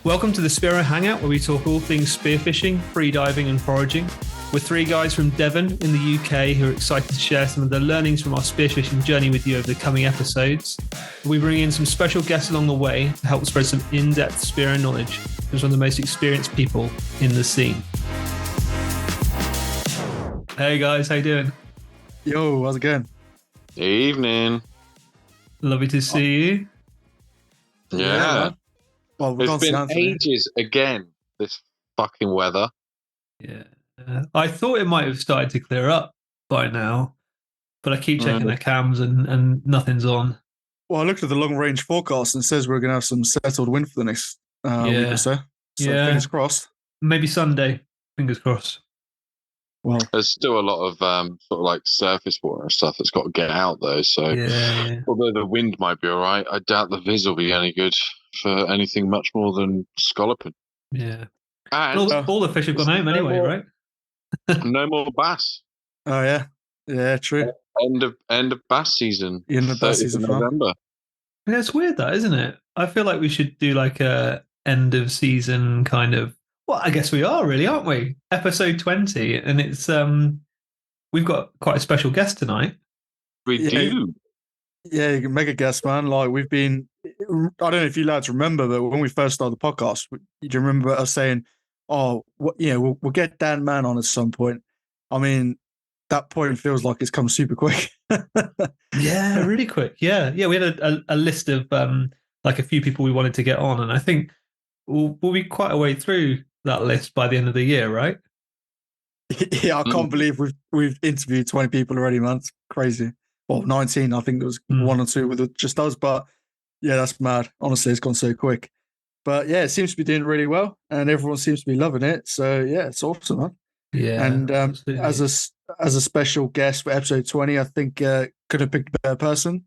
Welcome to the Spearo Hangout, where we talk all things spearfishing, freediving and foraging. We're three guys from Devon in the UK who are excited to share some of the learnings from our spearfishing journey with you over the coming episodes. We bring in some special guests along the way to help spread some in-depth Spearo knowledge from some of the most experienced people in the scene. Hey guys, how you doing? Yo, how's it going? Evening. Lovely to see you. Yeah. Well, we're It's been ages again, this fucking weather. Yeah. I thought it might have started to clear up by now, but I keep checking the cams and nothing's on. Well, I looked at the long range forecast and it says we're going to have some settled wind for the next week or so. So fingers crossed. Maybe Sunday. Fingers crossed. Well, there's still a lot of sort of like surface water and stuff that's got to get out though. So although the wind might be all right, I doubt the viz will be any good for anything much more than scalloping. Yeah. And all the fish have gone home anyway, right? No more bass. Oh yeah, yeah, true. End of bass season. End of bass season, November. Yeah, it's weird that, isn't it? I feel like we should do like a end of season kind of. Well, I guess we are really, aren't we? Episode 20, and it's we've got quite a special guest tonight. We do. Yeah, you can make a guess, man. Like we've been. I don't know if you lads remember, but when we first started the podcast, do you remember us saying, "Oh, we'll get Dan Mann on at some point." I mean, that point feels like it's come super quick. Yeah, really quick. Yeah. We had a list of like a few people we wanted to get on, and I think we'll be quite a way through that list by the end of the year, right? Yeah, I can't believe we've interviewed 20 people already, man. It's crazy. Well, 19. I think there was one or two with just us, but yeah, that's mad. Honestly, it's gone so quick. But yeah, it seems to be doing really well, and everyone seems to be loving it. So yeah, it's awesome, man. Yeah, and as a special guest for episode 20, I think could have picked a better person.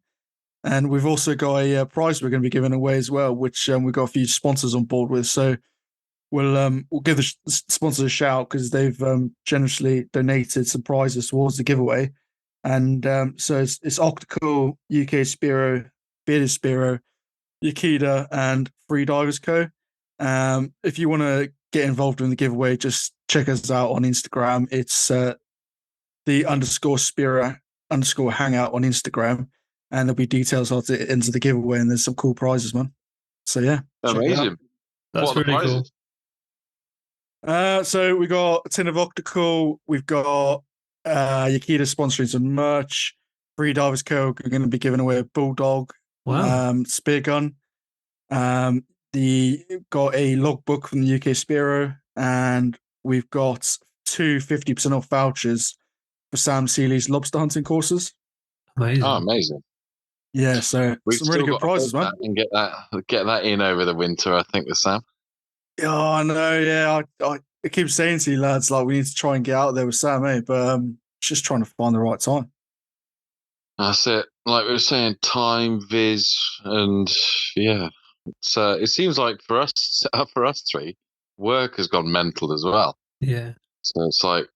And we've also got a prize we're going to be giving away as well, which we've got a few sponsors on board with. So we'll give the sponsors a shout because they've generously donated some prizes towards the giveaway. And so it's Optical, UK Spearo, Bearded Spearo, Yakita, and Freedivers Co. If you want to get involved in the giveaway, just check us out on Instagram. It's the _Spearo _hangout on Instagram, and there'll be details how to enter the giveaway. And there's some cool prizes, man. So yeah, amazing. That's really cool. So we got a tin of Optical. We've got Yakita sponsoring some merch. Freedivers Co. are going to be giving away a Bulldog spear gun. Got a logbook from the UK Spearo, and we've got 2 50% off vouchers for Sam Seeley's lobster hunting courses. Amazing. Oh, amazing. Yeah, so we've some really good prizes, man. And get that in over the winter, I think, with Sam. Yeah, I know. Yeah, I keep saying to you lads, like, we need to try and get out there with Sam, but just trying to find the right time. That's it. Like we were saying, time, viz, and yeah. It seems like for us three, work has gone mental as well. Yeah. So it's like,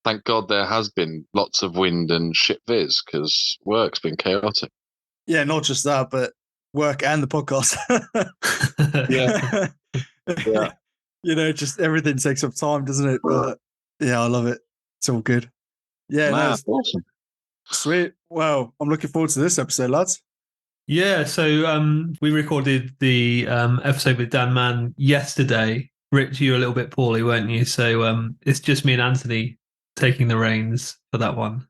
thank God there has been lots of wind and shit viz because work's been chaotic. Yeah, not just that, but work and the podcast. Yeah. Just everything takes up time, doesn't it? But yeah, I love it. It's all good. Yeah, it's awesome. Sweet. Well, I'm looking forward to this episode, lads. Yeah, so we recorded the episode with Dan Mann yesterday. Rich, you were a little bit poorly, weren't you? So it's just me and Anthony taking the reins for that one.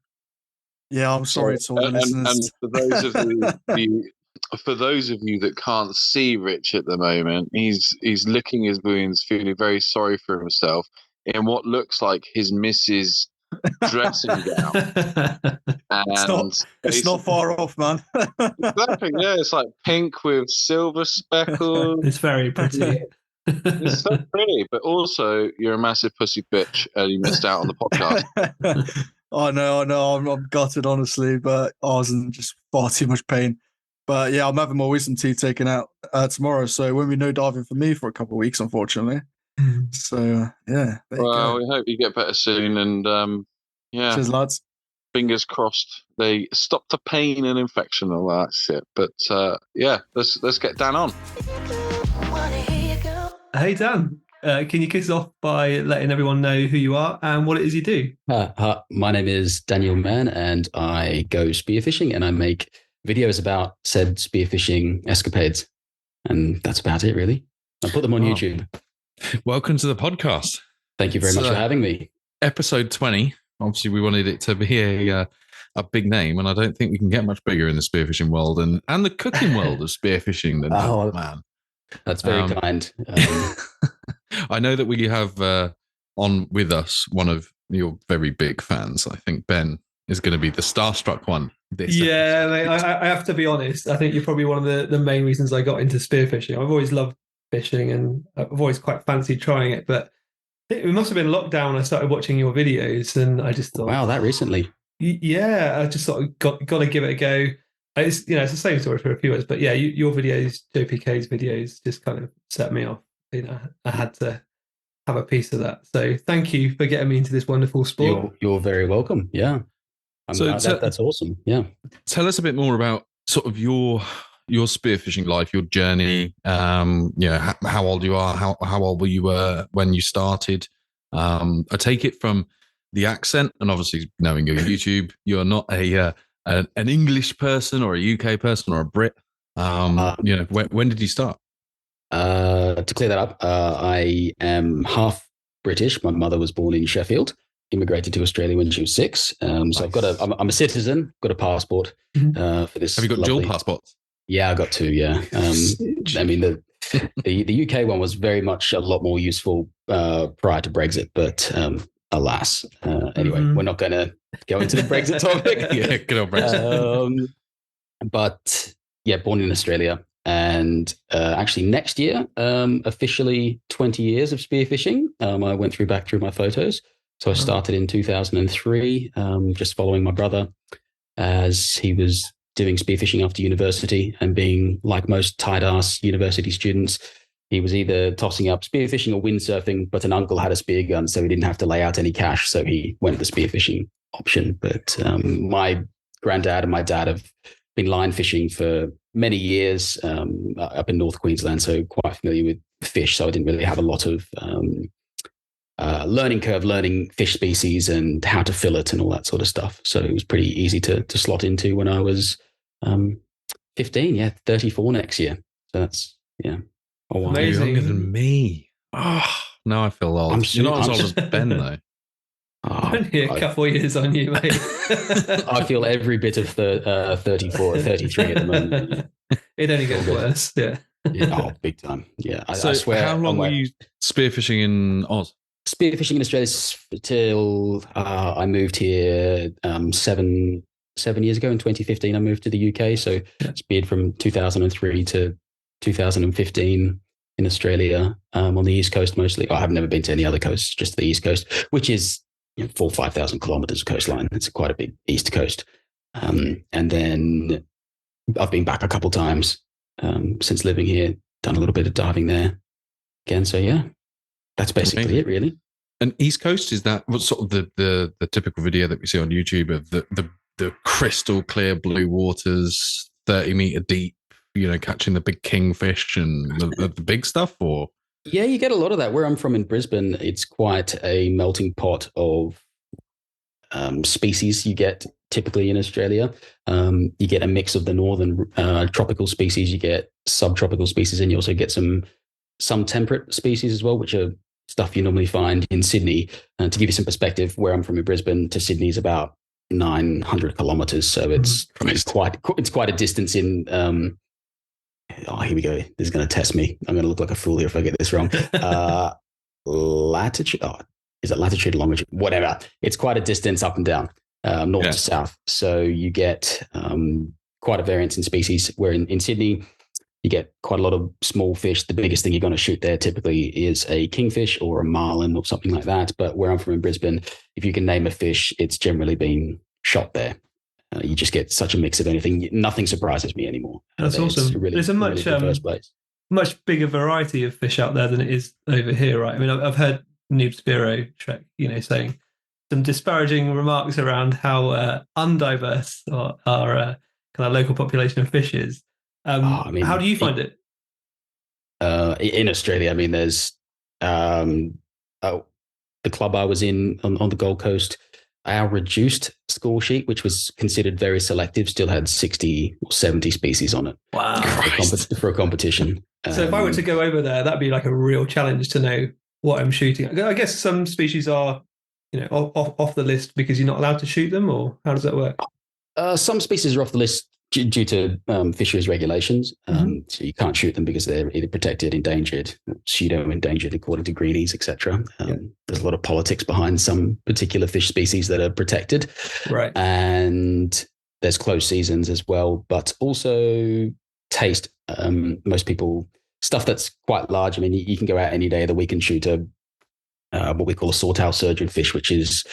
Yeah, I'm sorry to all the listeners. And for those of you that can't see Rich at the moment, he's licking his wounds, feeling very sorry for himself in what looks like his missus' dressing gown. And it's not far off, man. Exactly, yeah, it's like pink with silver speckles. It's very pretty. It's so pretty, but also you're a massive pussy bitch and you missed out on the podcast. I know. I'm gutted, honestly, but I was in just far too much pain. But yeah, I'm having my wisdom teeth taken out tomorrow, so it won't be no diving for me for a couple of weeks, unfortunately. So yeah. Well, we hope you get better soon, and yeah. Cheers, lads. Fingers crossed they stop the pain and infection and all that shit. But yeah, let's get Dan on. Hey Dan, can you kick us off by letting everyone know who you are and what it is you do? My name is Daniel Mann, and I go spearfishing, and I make videos about said spearfishing escapades, and that's about it, really. I put them on Oh, YouTube. welcome to the podcast. Thank you very It's, much for having me. Episode 20. Obviously, we wanted it to be a big name, and I don't think we can get much bigger in the spearfishing world and the cooking world of spearfishing than Oh, man. That's very kind. I know that we have on with us one of your very big fans. I think Ben is going to be the starstruck one. Yeah, mate, I have to be honest. I think you're probably one of the main reasons I got into spearfishing. I've always loved fishing and I've always quite fancied trying it. But it must have been lockdown. I started watching your videos and I just thought, wow, that recently. Yeah, I just sort of got to give it a go. It's it's the same story for a few others, but yeah, your videos, JPK's videos, just kind of set me off. I had to have a piece of that. So thank you for getting me into this wonderful sport. You're very welcome. Yeah, that's awesome. Yeah, tell us a bit more about sort of your spearfishing life, your journey. How old you are, how old you were when you started. I take it from the accent, and obviously knowing your YouTube, you're not an English person or a UK person or a Brit. When did you start? To clear that up, I am half British. My mother was born in Sheffield, immigrated to Australia when she was 6. So nice. I'm a citizen, got a passport for this. Have you got dual passports? Yeah, I got 2. Yeah. I mean, the UK one was very much a lot more useful prior to Brexit, but alas. Anyway, we're not going to go into the Brexit topic. Yeah, good old Brexit. But yeah, born in Australia. And actually next year, officially 20 years of spearfishing. I went back through my photos. So I started in 2003, just following my brother as he was doing spearfishing after university, and being like most tight-ass university students, he was either tossing up spearfishing or windsurfing, but an uncle had a spear gun, so he didn't have to lay out any cash. So he went the spearfishing option. But my granddad and my dad have been line fishing for many years up in North Queensland, so quite familiar with fish. So I didn't really have a lot of learning curve, learning fish species and how to fillet and all that sort of stuff. So it was pretty easy to slot into when I was 15. Yeah, 34 next year. So that's a while. You're younger than me. Oh, now I feel old. You're not as old as Ben though. Only a couple of years on you, mate. I feel every bit of 34 or 33 at the moment. It only gets worse. Yeah. Oh, big time. Yeah. I swear. How long were you spearfishing in Oz? Spearfishing in Australia till I moved here 7 years ago. In 2015, I moved to the UK. So speared from 2003 to 2015 in Australia, on the East Coast mostly. I've never been to any other coast, just the East Coast, which is 4,000 or 5,000 kilometers of coastline. It's quite a big East Coast. And then I've been back a couple times since living here, done a little bit of diving there again. So yeah, that's basically it, really. And East Coast, is that what's sort of the typical video that we see on YouTube of the crystal clear blue waters, 30-meter deep, catching the big kingfish and the big stuff? Or yeah, you get a lot of that. Where I'm from in Brisbane, it's quite a melting pot of species you get typically in Australia. You get a mix of the northern tropical species, you get subtropical species, and you also get some temperate species as well, which are stuff you normally find in Sydney. To give you some perspective, where I'm from in Brisbane to Sydney is about 900 kilometers. So it's quite a distance in. Here we go. This is going to test me. I'm going to look like a fool here if I get this wrong. Latitude. Oh, is it latitude, longitude? Whatever. It's quite a distance up and down, north to south. So you get quite a variance in species. Where in Sydney, you get quite a lot of small fish. The biggest thing you're going to shoot there typically is a kingfish or a marlin or something like that. But where I'm from in Brisbane, if you can name a fish, it's generally been shot there. You just get such a mix of anything. Nothing surprises me anymore. That's awesome. Really, there's a much bigger variety of fish out there than it is over here, right? I mean, I've heard Noob Spiro Trek, saying some disparaging remarks around how undiverse our kind of local population of fish is. How do you find it? In Australia, I mean, there's oh, the club I was in on the Gold Coast. Our reduced score sheet, which was considered very selective, still had 60 or 70 species on it. Wow. For a competition. So if I were to go over there, that'd be like a real challenge to know what I'm shooting. I guess some species are, off the list because you're not allowed to shoot them, or how does that work? Some species are off the list due to fisheries regulations. So you can't shoot them because they're either protected, endangered, pseudo-endangered according to greenies, etc. There's a lot of politics behind some particular fish species that are protected. Right. And there's closed seasons as well, but also taste. Most people, stuff that's quite large. I mean, you can go out any day of the week and shoot what we call a swordtail surgeonfish, which is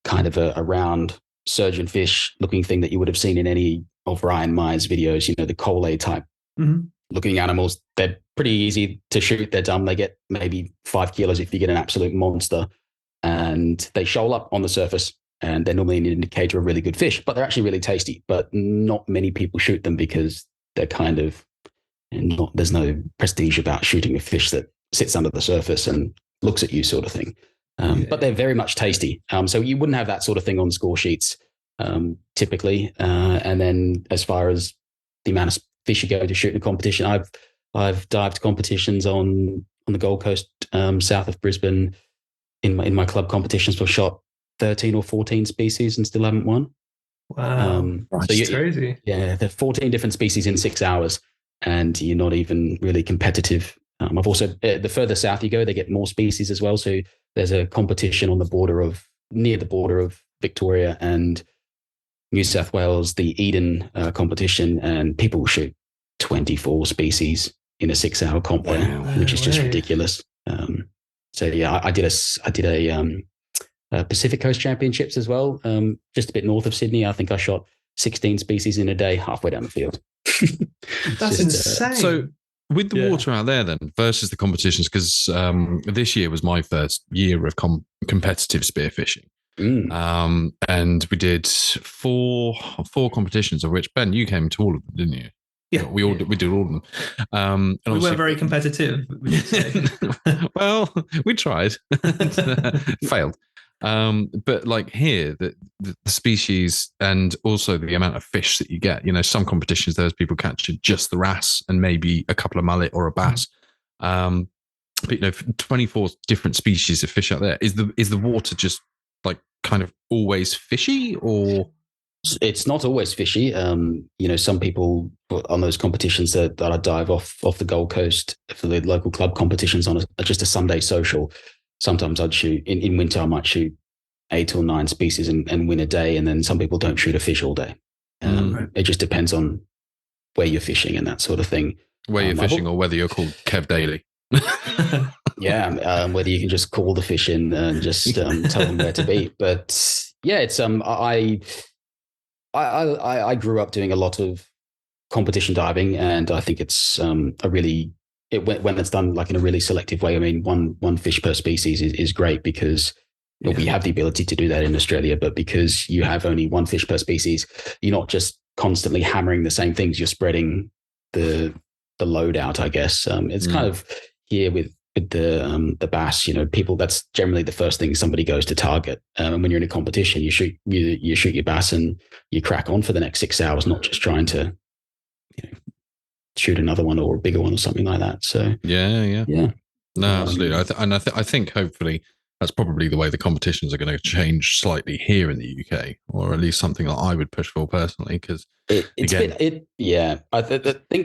kind of a round surgeonfish looking thing that you would have seen in any of Ryan Meyer's videos, the coal type looking animals. They're pretty easy to shoot. They're dumb. They get maybe 5 kilos if you get an absolute monster, and they shoal up on the surface, and they're normally an indicator of really good fish, but they're actually really tasty. But not many people shoot them because they're kind of there's no prestige about shooting a fish that sits under the surface and looks at you, sort of thing. But they're very much tasty. So you wouldn't have that sort of thing on score sheets typically. And then as far as the amount of fish you go to shoot in a competition, I've dived competitions on the Gold Coast, south of Brisbane. In my club competitions, I've shot 13 or 14 species and still haven't won. Wow, that's crazy. Yeah, there are 14 different species in 6 hours, and you're not even really competitive. I've also, the further south you go, they get more species as well. So there's a competition on near the border of Victoria and New South Wales, the Eden competition, and people shoot 24 species in a 6-hour comp there, which is just ridiculous. So yeah, I did a Pacific Coast Championships as well, just a bit north of Sydney. I think I shot 16 species in a day, halfway down the field. That's insane. So with the water out there then versus the competitions, because this year was my first year of competitive spearfishing. And we did four competitions, of which, Ben, you came to all of them, didn't you? Yeah, we did all of them. And we weren't very competitive, would you say? Well, we tried, failed. But like here, the species and also the amount of fish that you get. Some competitions there's people catching just the wrasse and maybe a couple of mullet or a bass. But 24 different species of fish out there. Is the water just like kind of always fishy, or? It's not always fishy. Some people on those competitions that I dive off the Gold Coast for the local club competitions on just a Sunday social. Sometimes I'd shoot in winter. I might shoot 8 or 9 species and win a day. And then some people don't shoot a fish all day. It just depends on where you're fishing and that sort of thing. Where you're fishing, or whether you're called Kev Daly. Yeah, whether you can just call the fish in and just tell them where to be. But yeah, it's I grew up doing a lot of competition diving, and I think it's when it's done like in a really selective way. I mean, one fish per species is great because we have the ability to do that in Australia, but because you have only one fish per species, you're not just constantly hammering the same things. You're spreading the load out, I guess. It's kind of here with the bass, people, that's generally the first thing somebody goes to target. And when you're in a competition, you shoot your bass and you crack on for the next 6 hours, not just trying to shoot another one or a bigger one or something like that. So yeah. No, absolutely. I think hopefully that's probably the way the competitions are going to change slightly here in the UK, or at least something that I would push for personally. Because I think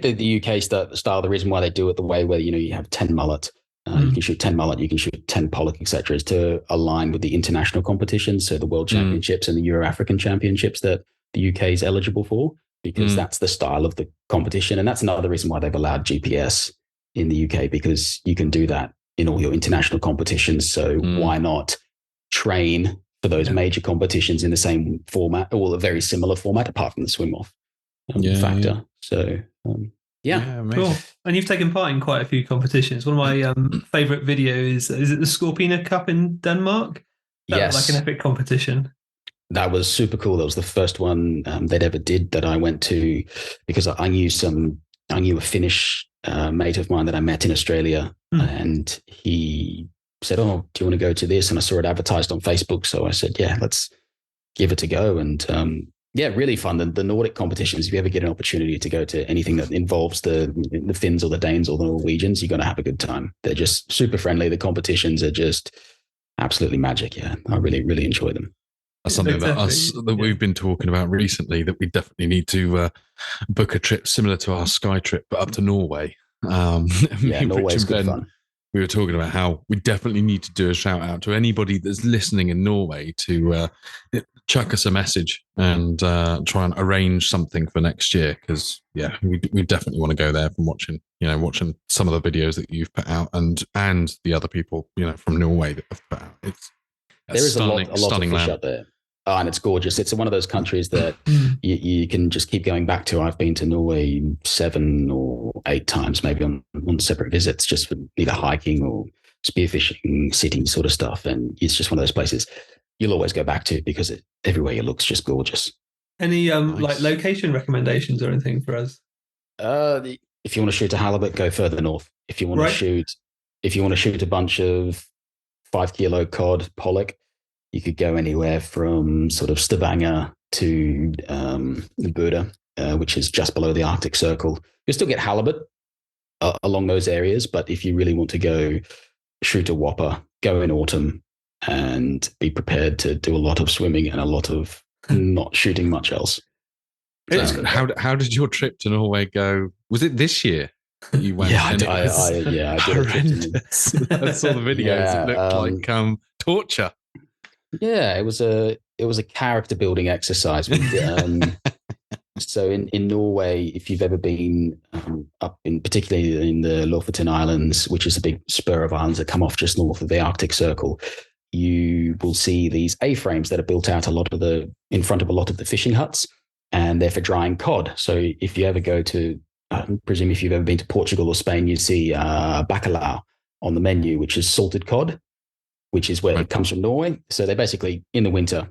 that the UK style, the reason why they do it the way where you have 10 mullet, you can shoot 10 mullet, you can shoot 10 pollock, etc., is to align with the international competitions, so the World Championships and the Euro African Championships that the UK is eligible for, because that's the style of the competition, and that's another reason why they've allowed GPS in the UK, because you can do that in all your international competitions. So why not train for those major competitions in the same format, or a very similar format, apart from the swim off factor. Yeah. So cool. And you've taken part in quite a few competitions. One of my favorite videos is it the Scorpina Cup in Denmark? That was like an epic competition. That was super cool. That was the first one they'd ever did that I went to, because I knew a Finnish mate of mine that I met in Australia, and he said, "Oh, do you want to go to this?" And I saw it advertised on Facebook, so I said, "Yeah, let's give it a go." And yeah, really fun. The Nordic competitions, if you ever get an opportunity to go to anything that involves the Finns or the Danes or the Norwegians, you're going to have a good time. They're just super friendly. The competitions are just absolutely magic. Yeah, I really, really enjoy them. That's something that we've been talking about recently, that we definitely need to book a trip similar to our Sky trip, but up to Norway. Yeah, Norway's good fun. We were talking about how we definitely need to do a shout out to anybody that's listening in Norway to chuck us a message and try and arrange something for next year. Because yeah, we definitely want to go there from watching some of the videos that you've put out and the other people from Norway that have put out. There is a lot of fish out there. Oh, and it's gorgeous. It's one of those countries that you can just keep going back to. I've been to Norway 7 or 8 times, maybe on separate visits, just for either hiking or spearfishing, city sort of stuff. And it's just one of those places you'll always go back to because everywhere you look's just gorgeous. Any like location recommendations or anything for us? If you want to shoot a halibut, go further north. If you want to shoot a bunch of 5 kilo cod, pollock, you could go anywhere from sort of Stavanger to Burda, which is just below the Arctic Circle. You'll still get halibut along those areas, but if you really want to go shoot a whopper, go in autumn and be prepared to do a lot of swimming and a lot of not shooting much else. So, how did your trip to Norway go? Was it this year? You went I did. I saw the videos. Yeah, it looked like torture. Yeah, it was a character building exercise. So in Norway, if you've ever been up in, particularly in the Lofoten Islands, which is a big spur of islands that come off just north of the Arctic Circle, you will see these A-frames that are built out in front of a lot of the fishing huts, and they're for drying cod. So if you ever go to, I presume if you've ever been to Portugal or Spain, you see bacalhau on the menu, which is salted cod, which is where it comes from Norway. So they basically, in the winter,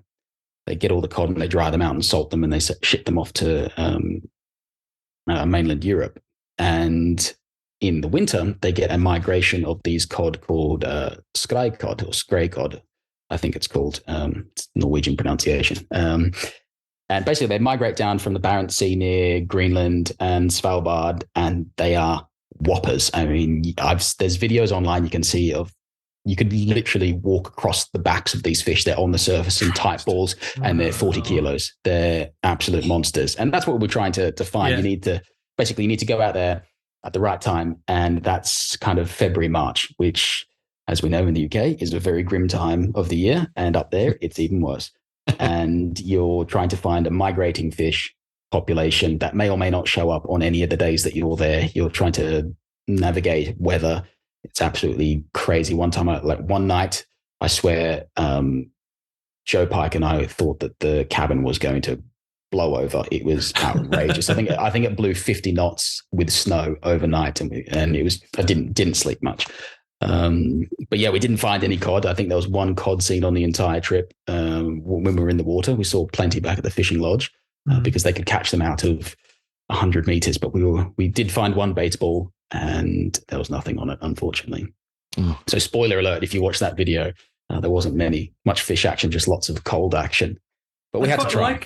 they get all the cod and they dry them out and salt them, and they ship them off to mainland Europe. And in the winter, they get a migration of these cod called skrei cod or skrei cod, I think it's called. It's Norwegian pronunciation. And basically, they migrate down from the Barents Sea near Greenland and Svalbard, and they are whoppers. I mean, there's videos online you can see of, you could literally walk across the backs of these fish. They're on the surface in tight balls, and they're 40 kilos. They're absolute monsters. And that's what we're trying to find. Yeah. You need to go out there at the right time. And that's kind of February, March, which, as we know in the UK, is a very grim time of the year. And up there, it's even worse. And you're trying to find a migrating fish population that may or may not show up on any of the days that you're there. You're trying to navigate weather. It's absolutely crazy. One night, I swear, Joe Pike and I thought that the cabin was going to blow over. It was outrageous. I think it blew 50 knots with snow overnight, and it was. I didn't sleep much. But yeah, we didn't find any cod. I think there was one cod seen on the entire trip. When we were in the water, we saw plenty back at the fishing lodge because they could catch them out of 100 meters. But we did find one bait ball, and there was nothing on it, unfortunately. So spoiler alert, if you watch that video, there wasn't much fish action, just lots of cold action. But we had to try.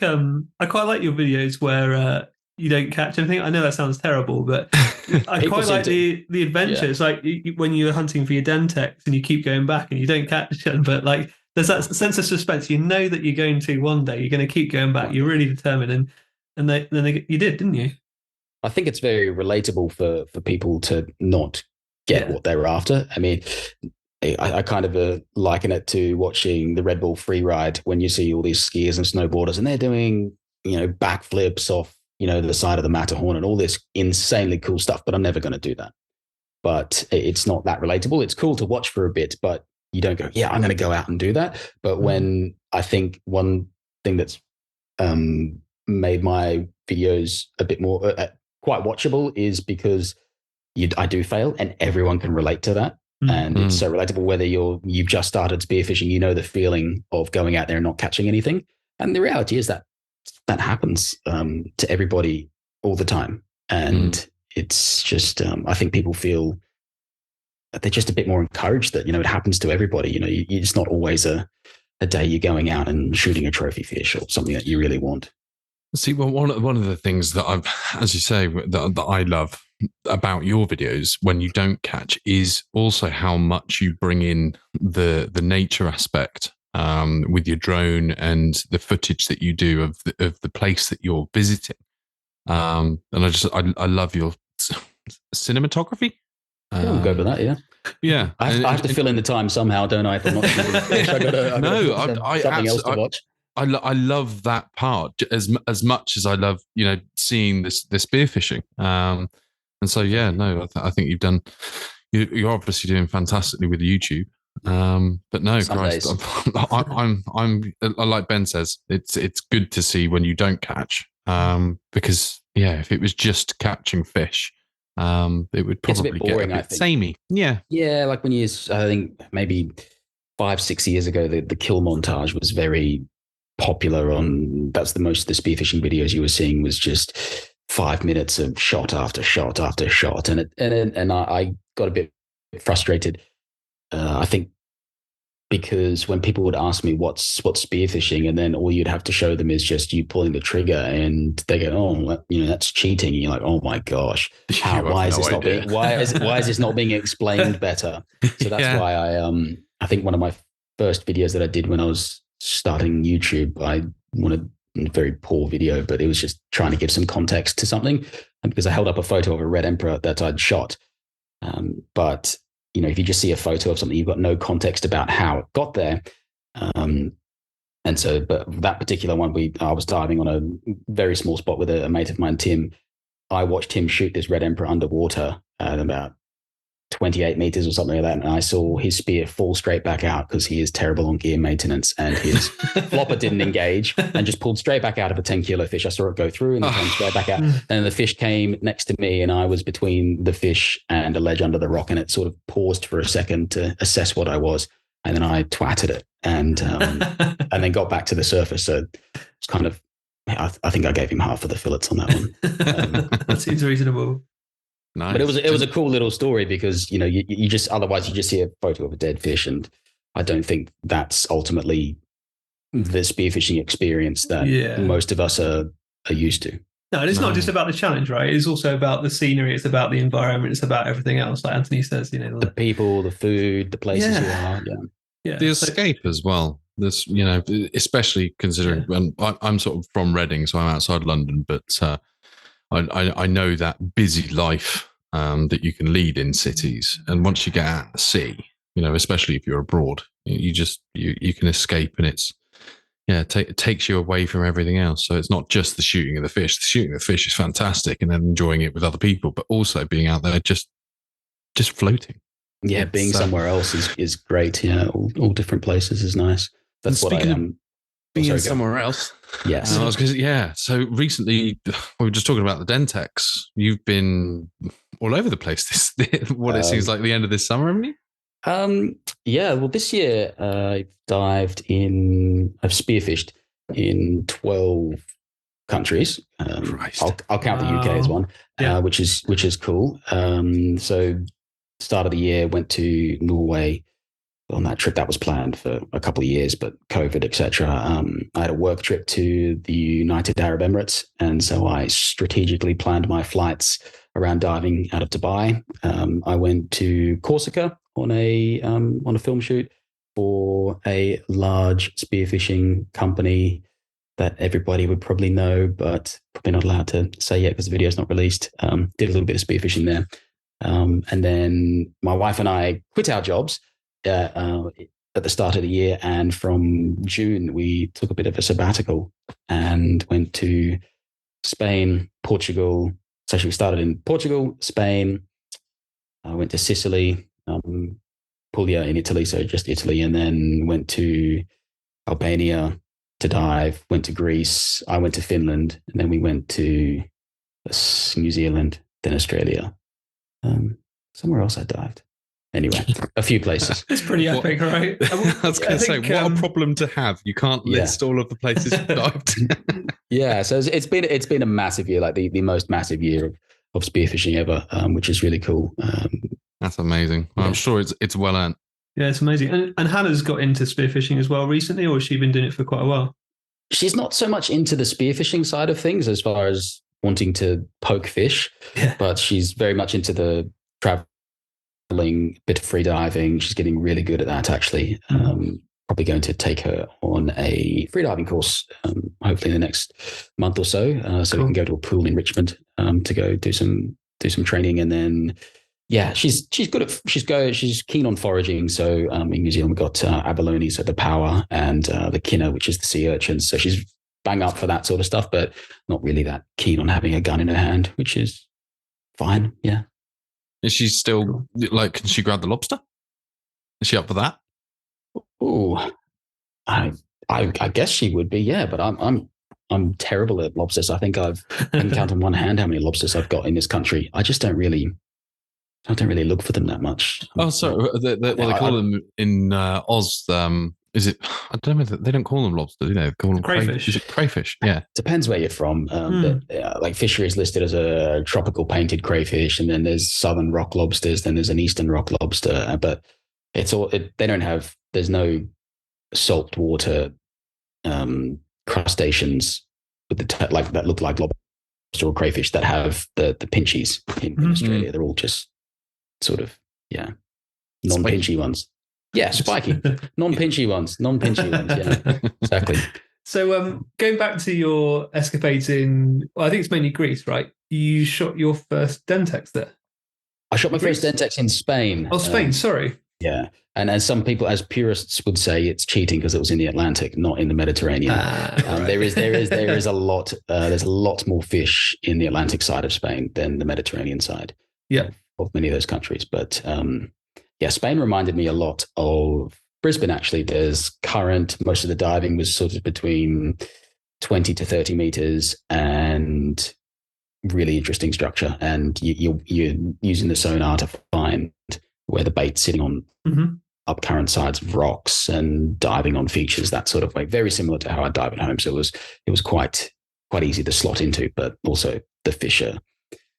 I quite like your videos where you don't catch anything. I know that sounds terrible, but I quite like the adventures. Yeah. Like when you're hunting for your Dentex and you keep going back and you don't catch them, but like there's that sense of suspense. You know that you're going to one day. You're going to keep going back. You're really determined, and you did, didn't you? I think it's very relatable for people to not get what they're after. I mean, I kind of liken it to watching the Red Bull free ride when you see all these skiers and snowboarders and they're doing, backflips off, the side of the Matterhorn and all this insanely cool stuff, but I'm never going to do that. But it's not that relatable. It's cool to watch for a bit, but you don't go, I'm going to go out and do that. But when I think one thing that's made my videos a bit more quite watchable is because I do fail and everyone can relate to that. And it's so relatable, whether you've just started spearfishing, the feeling of going out there and not catching anything. And the reality is that happens to everybody all the time. And it's just I think people feel that they're just a bit more encouraged that, it happens to everybody. It's not always a day you're going out and shooting a trophy fish or something that you really want. See, well, one of the things that I've, as you say, that I love about your videos when you don't catch is also how much you bring in the nature aspect with your drone and the footage that you do of the place that you're visiting. And I love your cinematography. We'll go for that. Yeah. Yeah. I have to fill in the time somehow, don't I? If I'm not shooting fish, I got something else to watch. I love that part as much as I love, seeing the spearfishing. And so, yeah, no, I think you've done, you're obviously doing fantastically with YouTube. But no, Some Christ, days. I like Ben says, it's good to see when you don't catch. Because if it was just catching fish, it would It's a probably bit boring, get a I bit think. samey. Yeah. Yeah, like I think maybe 5-6 years ago, the kill montage was very popular that's the most of the spearfishing videos you were seeing was just 5 minutes of shot after shot after shot. And I got a bit frustrated. I think because when people would ask me what's spearfishing, and then all you'd have to show them is just you pulling the trigger, and they go, "Oh, that's cheating." And you're like, "Oh my gosh, why is this not being explained better?" So that's why I think one of my first videos that I did when I was starting YouTube, I wanted a very poor video, but it was just trying to give some context to something, and because I held up a photo of a red emperor that I'd shot, but if you just see a photo of something, you've got no context about how it got there. And so, but that particular one, I was diving on a very small spot with a mate of mine, Tim. I watched him shoot this red emperor underwater at about 28 meters or something like that. And I saw his spear fall straight back out because he is terrible on gear maintenance, and his flopper didn't engage and just pulled straight back out of a 10-kilo fish. I saw it go through and then came straight back out. And the fish came next to me, and I was between the fish and a ledge under the rock, and it sort of paused for a second to assess what I was. And then I twatted it and and then got back to the surface. So it's kind of, I think I gave him half of the fillets on that one. That seems reasonable. Nice. But it was a cool little story because you just otherwise you just see a photo of a dead fish, and I don't think that's ultimately the spearfishing experience that most of us are used to. No, and it's not just about the challenge, right? It's also about the scenery. It's about the environment. It's about everything else. Like Anthony says, the people, the food, the places you are. Yeah. The escape as well. This, especially considering when I'm sort of from Reading, so I'm outside London, but I know that busy life that you can lead in cities, and once you get out at sea, especially if you're abroad, you can escape, and it takes you away from everything else. So it's not just the shooting of the fish. The shooting of the fish is fantastic, and then enjoying it with other people, but also being out there just floating. Yeah, being somewhere else is great. Yeah, all different places is nice. That's what I am. Being somewhere else. Yes. So recently, we were just talking about the Dentex. You've been all over the place. It seems like the end of this summer, haven't you? Yeah. Well, this year I've spearfished in 12 countries. I'll count the UK as one, which is cool. So start of the year went to Norway. On that trip that was planned for a couple of years, but COVID, etc. I had a work trip to the United Arab Emirates, and so I strategically planned my flights around diving out of Dubai. I went to Corsica on a film shoot for a large spearfishing company that everybody would probably know, but probably not allowed to say yet because the video is not released. Did a little bit of spearfishing there, and then my wife and I quit our jobs at the start of the year, and from June we took a bit of a sabbatical and went to Spain, Portugal. So we started in Portugal, Spain. I went to Sicily, Puglia in Italy, so just Italy, and then went to Albania to dive. Went to Greece. I went to Finland, and then we went to New Zealand, then Australia. Somewhere else I dived. Anyway, a few places. It's pretty epic, right? I was going to say, what a problem to have. You can't list all of the places you've dived. Yeah, so it's been a massive year, like the most massive year of spearfishing ever, which is really cool. That's amazing. Well, I'm sure it's well earned. Yeah, it's amazing. And Hannah's got into spearfishing as well recently, or has she been doing it for quite a while? She's not so much into the spearfishing side of things as far as wanting to poke fish, but she's very much into the traveling, bit of free diving. She's getting really good at that, actually. Probably going to take her on a free diving course, hopefully in the next month or so. So we can go to a pool in Richmond to go do some training, and then she's good at she's keen on foraging. So in New Zealand we've got abalone, so the power, and the kinner, which is the sea urchins. So she's bang up for that sort of stuff, but not really that keen on having a gun in her hand, which is fine. Yeah. Is she still like? Can she grab the lobster? Is she up for that? Oh, I guess she would be, yeah. But I'm terrible at lobsters. I think I can count on one hand how many lobsters I've got in this country. I just don't really look for them that much. Oh, sorry. They call them in Oz. Is it? I don't know. They don't call them lobster, do they? They call them crayfish. Is it crayfish? Yeah. Depends where you're from. Like fishery is listed as a tropical painted crayfish, and then there's southern rock lobsters. Then there's an eastern rock lobster. But it's all. They don't have. There's no salt water crustaceans with that look like lobster or crayfish that have the pinchies in Australia. They're all just sort of non-pinchy ones. Yeah, spiky. Non-pinchy ones. Yeah, exactly. So going back to your escapades in, I think it's mainly Greece, right? You shot your first Dentex there. I shot my first Dentex in Spain. Oh, Spain, sorry. Yeah. And as some people, as purists would say, it's cheating because it was in the Atlantic, not in the Mediterranean. Right. There is a lot. There's a lot more fish in the Atlantic side of Spain than the Mediterranean side. Yeah. Of many of those countries. But Spain reminded me a lot of Brisbane, actually. There's current, most of the diving was sort of between 20 to 30 meters and really interesting structure. And you're using the sonar to find where the bait's sitting on up current sides of rocks and diving on features, that sort of way. Very similar to how I dive at home. So it was quite easy to slot into, but also the fish are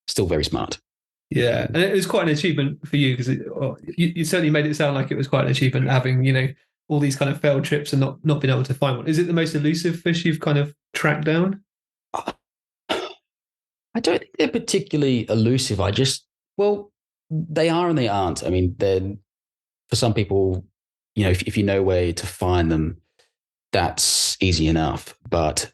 still very smart. Yeah, and it was quite an achievement for you because you certainly made it sound like it was quite an achievement having, all these kind of failed trips and not being able to find one. Is it the most elusive fish you've kind of tracked down? I don't think they're particularly elusive. They are and they aren't. I mean, for some people, if you know where to find them, that's easy enough. But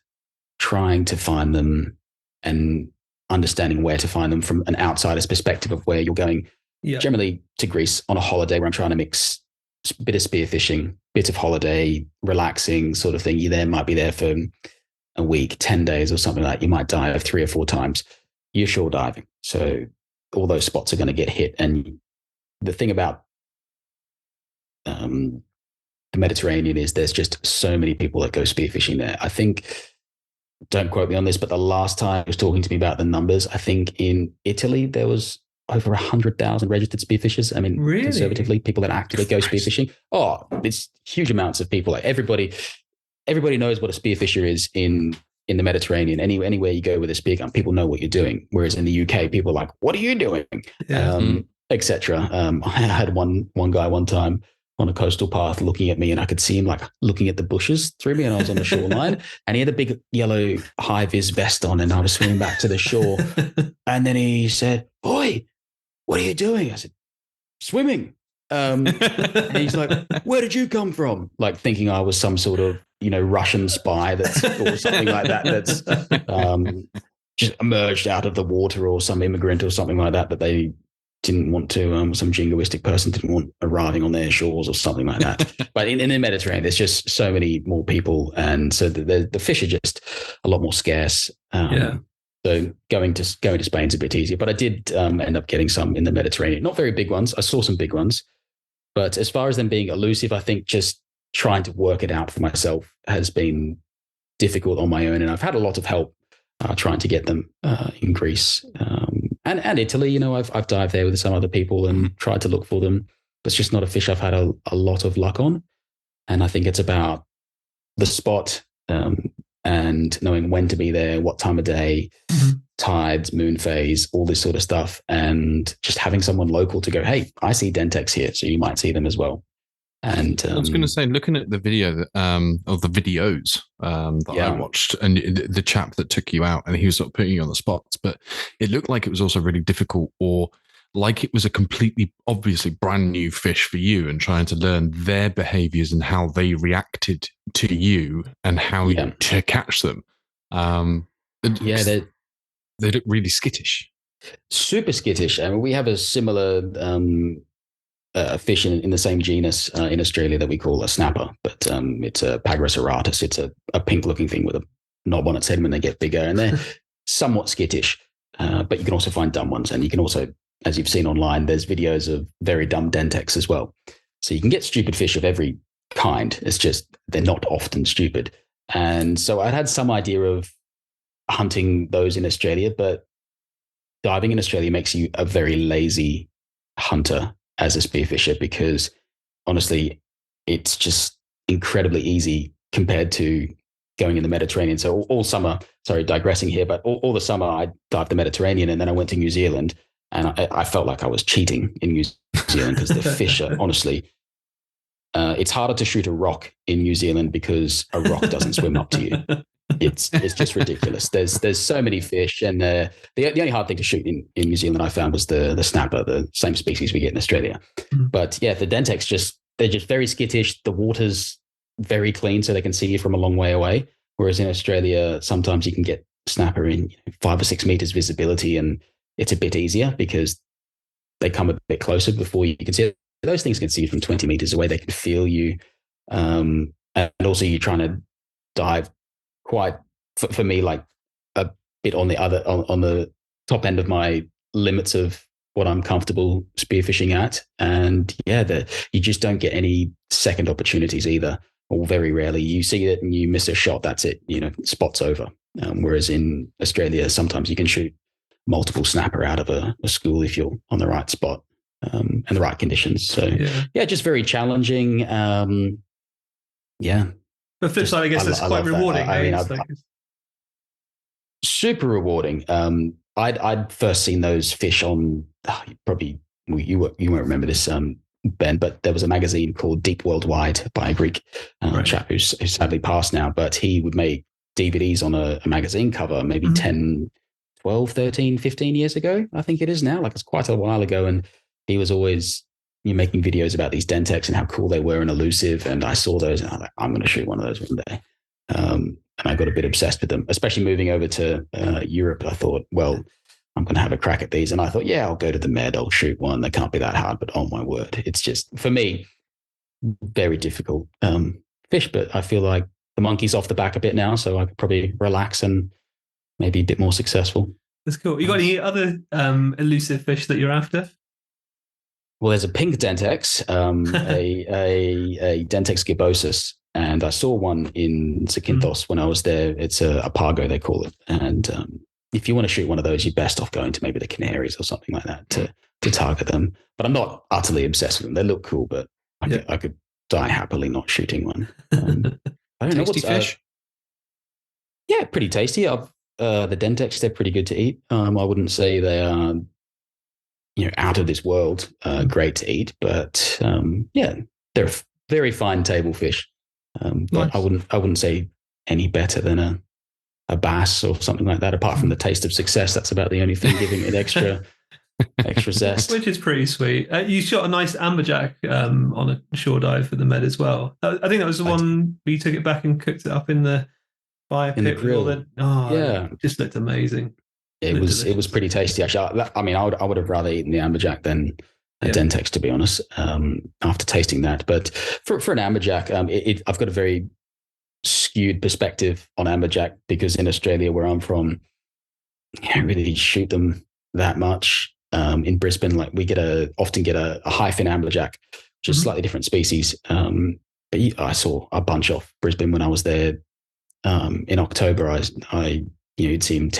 trying to find them and understanding where to find them from an outsider's perspective of where you're going, generally to Greece on a holiday where I'm trying to mix a bit of spearfishing, bit of holiday, relaxing sort of thing. You might be there for a week, 10 days or something like that. You might dive 3 or 4 times. You're shore diving. So all those spots are going to get hit. And the thing about the Mediterranean is there's just so many people that go spearfishing there. I think, don't quote me on this, but the last time he was talking to me about the numbers, I think in Italy there was over 100,000 registered spearfishers. I mean, really? Conservatively, people that actively go spearfishing. Oh, it's huge amounts of people. Like everybody knows what a spearfisher is in the Mediterranean. Anywhere you go with a spear gun, people know what you're doing. Whereas in the UK, people are like, "What are you doing?" Etc. I had one guy one time on a coastal path looking at me, and I could see him like looking at the bushes through me, and I was on the shoreline, and he had a big yellow high-vis vest on, and I was swimming back to the shore. And then he said, "Boy, what are you doing?" I said, "Swimming." And he's like, "Where did you come from?" Like thinking I was some sort of, Russian spy or something like that. That's just emerged out of the water, or some immigrant or something like that they didn't want to, some jingoistic person didn't want arriving on their shores or something like that. But in the Mediterranean, there's just so many more people. And so the fish are just a lot more scarce. So going to Spain's a bit easier. But I did end up getting some in the Mediterranean. Not very big ones. I saw some big ones. But as far as them being elusive, I think just trying to work it out for myself has been difficult on my own. And I've had a lot of help trying to get them in Greece. And Italy, I've dived there with some other people and tried to look for them. But it's just not a fish I've had a lot of luck on. And I think it's about the spot and and knowing when to be there, what time of day, tides, moon phase, all this sort of stuff. And just having someone local to go, hey, I see Dentex here, so you might see them as well. And I was going to say, looking at the video of the videos that I watched, and the chap that took you out, and he was sort of putting you on the spots, but it looked like it was also really difficult, or like it was a completely obviously brand new fish for you, and trying to learn their behaviors and how they reacted to you and how to catch them. They look really skittish. Super skittish. I mean, we have a similar fish in the same genus in Australia that we call a snapper, but it's a Pagris auratus. It's a pink-looking thing with a knob on its head when they get bigger, and they're somewhat skittish. But you can also find dumb ones, and you can also, as you've seen online, there's videos of very dumb Dentex as well. So you can get stupid fish of every kind. It's just they're not often stupid. And so I'd had some idea of hunting those in Australia, but diving in Australia makes you a very lazy hunter as a spearfisher, because honestly, it's just incredibly easy compared to going in the Mediterranean. So all summer, sorry, digressing here, but all the summer I dived the Mediterranean, and then I went to New Zealand, and I felt like I was cheating in New Zealand because the fish are honestly, it's harder to shoot a rock in New Zealand because a rock doesn't swim up to you. It's just ridiculous. There's so many fish, and the only hard thing to shoot in New Zealand I found was the snapper, the same species we get in Australia. But yeah, the Dentex they're just very skittish. The water's very clean, so they can see you from a long way away. Whereas in Australia, sometimes you can get snapper in 5 or 6 meters visibility, and it's a bit easier because they come a bit closer before you can see it. Those things can see you from 20 meters away. They can feel you, and also you're trying to dive quite, for me, like a bit on the top end of my limits of what I'm comfortable spearfishing at. And yeah, you just don't get any second opportunities either, or very rarely. You see it and you miss a shot, that's it, spot's over. Whereas in Australia, sometimes you can shoot multiple snapper out of a school if you're on the right spot and the right conditions. So yeah, just very challenging. Yeah. The flip side, I guess, it's quite rewarding. Super rewarding. I'd first seen those fish on you won't remember this, Ben, but there was a magazine called Deep Worldwide by a Greek chap who's sadly passed now, but he would make DVDs on a magazine cover maybe 10, 12, 13, 15 years ago. I think it is now. Like, it's quite a while ago, and he was always making videos about these Dentex and how cool they were and elusive. And I saw those, and I was like, I'm going to shoot one of those one day. And I got a bit obsessed with them, especially moving over to Europe. I thought, well, I'm going to have a crack at these. And I thought, yeah, I'll go to the Med, I'll shoot one. They can't be that hard, but oh my word, it's just, for me, very difficult fish. But I feel like the monkey's off the back a bit now, so I could probably relax and maybe a bit more successful. That's cool. You got any other elusive fish that you're after? Well, there's a pink Dentex, a Dentex gibosus, and I saw one in Zakynthos when I was there. It's a Pargo, they call it. And if you want to shoot one of those, you're best off going to maybe the Canaries or something like that to target them. But I'm not utterly obsessed with them. They look cool, but I could die happily not shooting one. I don't know. Tasty fish? Yeah, pretty tasty. The Dentex, they're pretty good to eat. I wouldn't say they are out of this world, great to eat, but they're very fine table fish. But nice. I wouldn't say any better than a bass or something like that. Apart from the taste of success, that's about the only thing giving it extra zest. Which is pretty sweet. You shot a nice amberjack on a shore dive for the Med as well. I think that was the one where you took it back and cooked it up in the fire pit. In the grill. It just looked amazing. It was pretty tasty, actually. I mean, I would have rather eaten the amberjack than a Dentex, to be honest, after tasting that. But for an amberjack, I've got a very skewed perspective on amberjack, because in Australia, where I'm from, you can't really shoot them that much. In Brisbane, like, we often get a high fin amberjack, which is a slightly different species. But I saw a bunch off Brisbane when I was there in October. You'd see them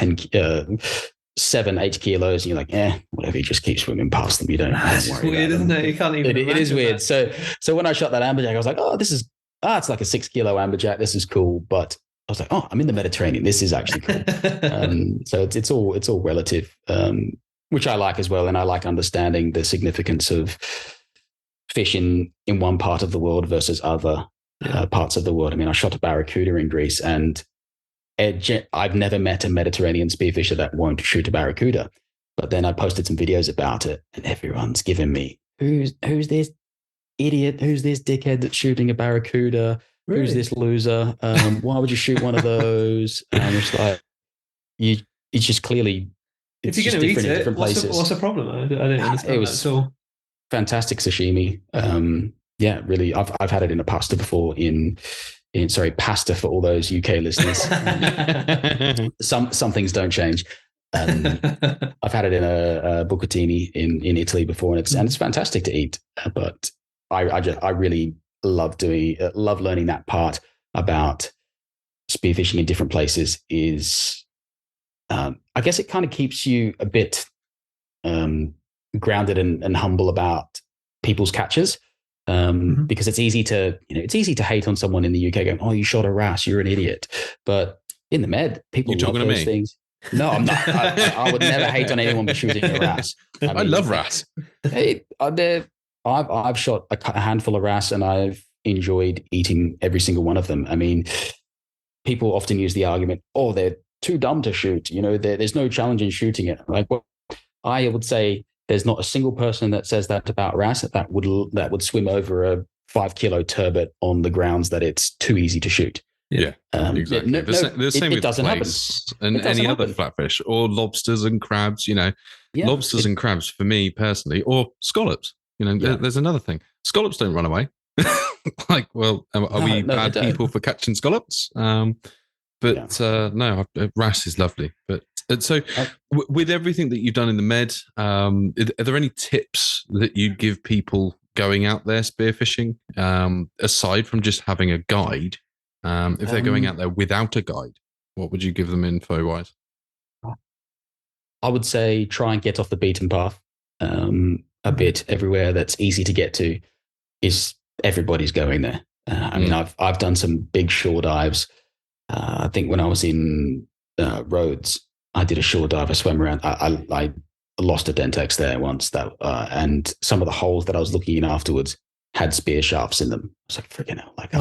7, 8 kilos, and you're like, whatever, you just keep swimming past them. You don't That's worry weird, isn't it? You can't even. It is weird. That. So when I shot that amberjack, I was like, it's like a 6 kilo amberjack. This is cool. But I was like, oh, I'm in the Mediterranean. This is actually cool. So it's all relative, which I like as well. And I like understanding the significance of fish in one part of the world versus other parts of the world. I mean, I shot a barracuda in Greece, and I've never met a Mediterranean spearfisher that won't shoot a barracuda. But then I posted some videos about it, and everyone's giving me, who's this idiot? Who's this dickhead that's shooting a barracuda? Really? Who's this loser? Why would you shoot one of those? And I'm just like, it's just clearly, if you're going to eat it, what's the problem? I don't understand it was that at all. Fantastic sashimi. Yeah, really. I've had it in a pasta before. Pasta for all those UK listeners. Some things don't change. I've had it in a bucatini in Italy before, and it's fantastic to eat. But I really love learning that part about spearfishing in different places. Is I guess it kind of keeps you a bit grounded and humble about people's catches. Because it's easy to hate on someone in the UK going, oh, you shot a wrasse, you're an idiot. But in the Med, people love those things. No, I'm not. I would never hate on anyone for shooting a wrasse. I love wrasse. I've shot a handful of wrasse, and I've enjoyed eating every single one of them. I mean, people often use the argument, oh, they're too dumb to shoot. There's no challenge in shooting it. Like, well, I would say there's not a single person that says that about wrasse that would swim over a 5 kilo turbot on the grounds that it's too easy to shoot. Yeah, exactly. The same with plaice and any other flatfish, or lobsters and crabs. Lobsters and crabs for me personally, or scallops. There's another thing. Scallops don't run away. Like, well, are we bad people for catching scallops? No, wrasse is lovely. But so, with everything that you've done in the Med, are there any tips that you'd give people going out there spearfishing, aside from just having a guide? If they're going out there without a guide, what would you give them info-wise? I would say try and get off the beaten path a bit. Everywhere that's easy to get to is everybody's going there. I mean, I've done some big shore dives. I think when I was in Rhodes, I did a shore dive. I swam around. I lost a Dentex there once. And some of the holes that I was looking in afterwards had spear shafts in them. I was like, freaking hell! Like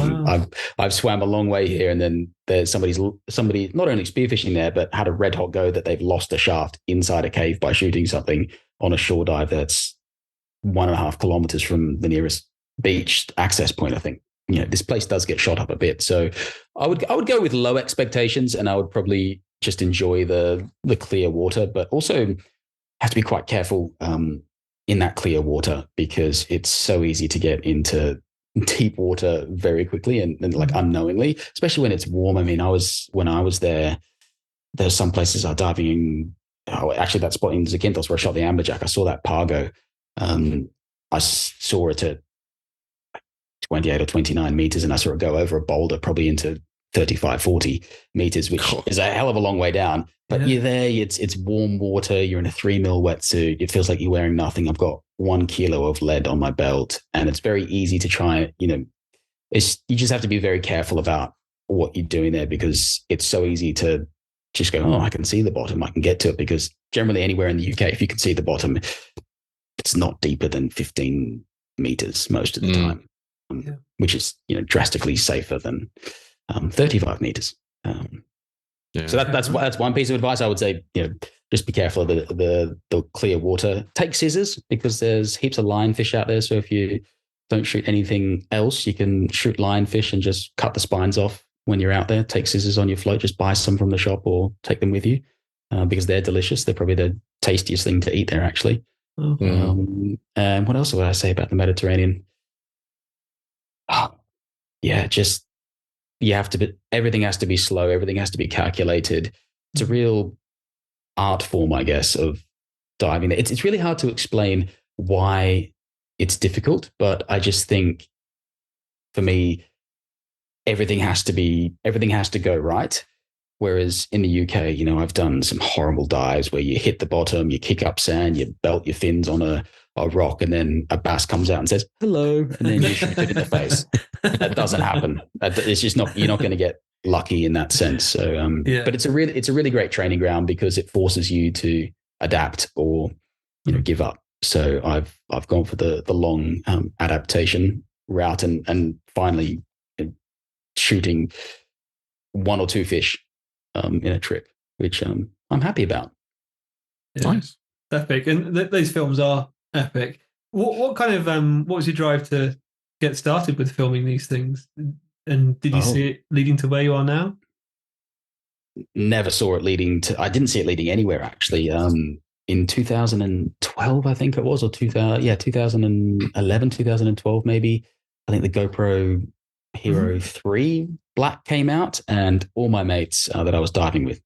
I've swam a long way here, and then there's somebody not only spearfishing there, but had a red hot go that they've lost a shaft inside a cave by shooting something on a shore dive that's 1.5 kilometers from the nearest beach access point. I think this place does get shot up a bit, so I would go with low expectations, and I would probably just enjoy the clear water, but also have to be quite careful in that clear water, because it's so easy to get into deep water very quickly and like unknowingly, especially when it's warm. I mean, when I was there, there's some places are diving in. Oh, actually, that spot in Zakynthos where I shot the amberjack, I saw that pargo. I saw it at 28 or 29 meters, and I saw it go over a boulder, probably into 35, 40 meters, which is a hell of a long way down. But you're there, it's warm water, you're in a 3 mil wetsuit, it feels like you're wearing nothing. I've got 1 kilo of lead on my belt, and it's very easy to try, you just have to be very careful about what you're doing there, because it's so easy to just go, oh, I can see the bottom, I can get to it, because generally anywhere in the UK, if you can see the bottom, it's not deeper than 15 meters most of the time, which is, drastically safer than 35 meters. So that's one piece of advice I would say. Just be careful of the clear water. Take scissors, because there's heaps of lionfish out there. So if you don't shoot anything else, you can shoot lionfish and just cut the spines off when you're out there. Take scissors on your float. Just buy some from the shop or take them with you, because they're delicious. They're probably the tastiest thing to eat there, actually. And what else would I say about the Mediterranean? Everything has to be slow. Everything has to be calculated. It's a real art form, I guess, of diving. It's really hard to explain why it's difficult, but I just think for me, everything has to go right. Whereas in the UK, I've done some horrible dives where you hit the bottom, you kick up sand, you belt your fins on a rock, and then a bass comes out and says, hello, and then you shoot it in the face. That doesn't happen. It's just not, you're not going to get lucky in that sense. So, but it's a really great training ground because it forces you to adapt or, give up. So I've gone for the long adaptation route and finally shooting 1 or 2 fish in a trip, which I'm happy about. Yeah. Nice. Epic. And those films are epic. What kind of, what was your drive to get started with filming these things? And did you see it leading to where you are now? Never saw it leading to, I didn't see it leading anywhere actually. In 2012, I think it was, or 2011, 2012, maybe. I think the GoPro Hero 3 Black came out, and all my mates that I was diving with,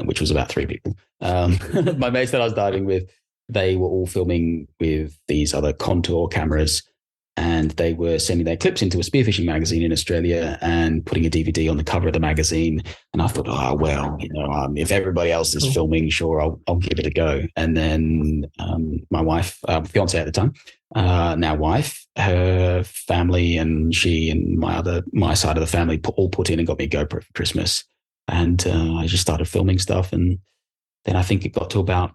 which was about 3 people, my mates that I was diving with, they were all filming with these other contour cameras, and they were sending their clips into a spearfishing magazine in Australia and putting a DVD on the cover of the magazine. And I thought, if everybody else is filming, sure, I'll give it a go. And then my wife, fiance at the time, now wife, her family, and she and my side of the family all put in and got me a GoPro for Christmas. And I just started filming stuff. And then I think it got to about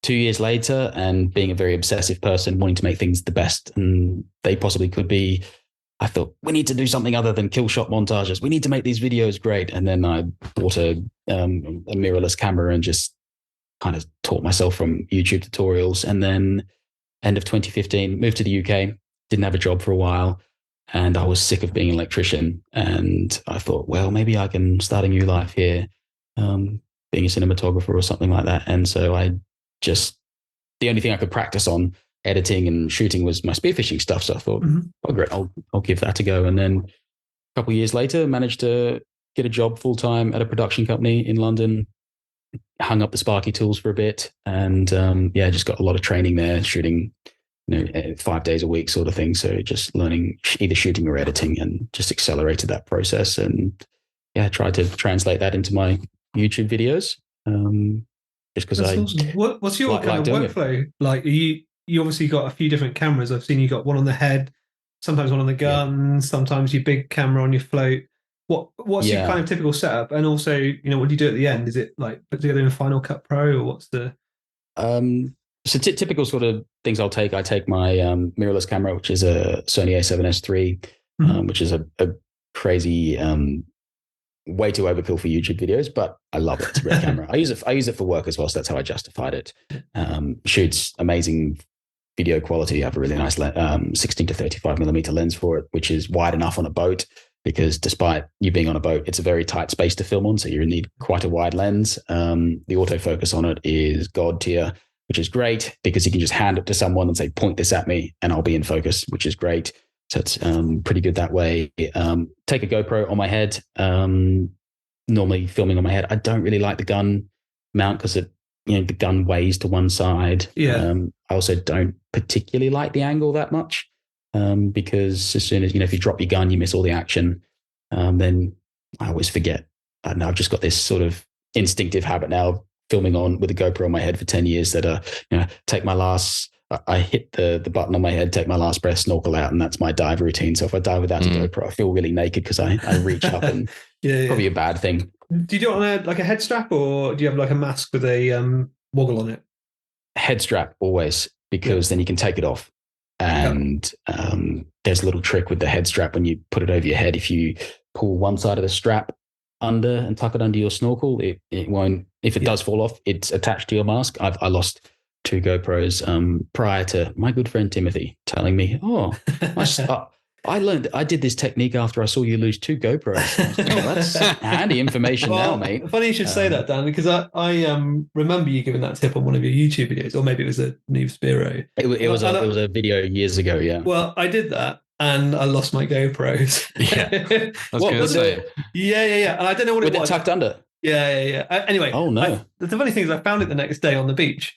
2 years later, and being a very obsessive person, wanting to make things the best and they possibly could be, I thought, we need to do something other than kill shot montages. We need to make these videos great. And then I bought a mirrorless camera and just kind of taught myself from YouTube tutorials. And then end of 2015, moved to the UK, didn't have a job for a while, and I was sick of being an electrician. And I thought, well, maybe I can start a new life here, being a cinematographer or something like that. And so the only thing I could practice on editing and shooting was my spearfishing stuff. So I thought, oh, great, I'll give that a go. And then a couple of years later, managed to get a job full-time at a production company in London, hung up the Sparky tools for a bit, and just got a lot of training there, shooting 5 days a week sort of thing. So just learning either shooting or editing, and just accelerated that process, and tried to translate that into my YouTube videos. Just because awesome. What's your kind of workflow like? You obviously got a few different cameras. I've seen you got one on the head, sometimes one on the gun, sometimes your big camera on your float. What's your kind of typical setup? And also, what do you do at the end? Is it like put together in Final Cut Pro, or what's the? So typical sort of things I'll take. I take my mirrorless camera, which is a Sony A7S III, which is a crazy. Way too overkill for YouTube videos, but I love it. It's a great camera. I use it for work as well, so that's how I justified it. Shoots amazing video quality. I have a really nice 16 to 35 millimeter lens for it, which is wide enough on a boat, because despite you being on a boat, it's a very tight space to film on, so you need quite a wide lens. The autofocus on it is God tier, which is great because you can just hand it to someone and say, point this at me and I'll be in focus, which is great. So it's pretty good that way. Take a GoPro on my head, normally filming on my head. I don't really like the gun mount because the gun weighs to one side. I also don't particularly like the angle that much because as soon as, if you drop your gun, you miss all the action. Then I always forget. I don't know, I've just got this sort of instinctive habit now of filming on with a GoPro on my head for 10 years that, take my last... I hit the button on my head, take my last breath, snorkel out, and that's my dive routine. So if I dive without a GoPro, I feel really naked because I reach up, and probably a bad thing. Do you do it on a head strap, or do you have like a mask with a woggle on it? Head strap always, because then you can take it off. And there's a little trick with the head strap when you put it over your head. If you pull one side of the strap under and tuck it under your snorkel, it won't. If it does fall off, it's attached to your mask. I lost 2 GoPros prior to my good friend Timothy telling me, I did this technique after I saw you lose 2 GoPros. That's handy information now, mate. Funny you should say that, Dan, because I remember you giving that tip on one of your YouTube videos, or maybe it was a Noob Spiro. It was a video years ago, yeah. Well, I did that and I lost my GoPros. Yeah, I was going to say. Yeah. And I don't know what it was. With it tucked under? Yeah. Anyway. Oh, no. The funny thing is I found it the next day on the beach.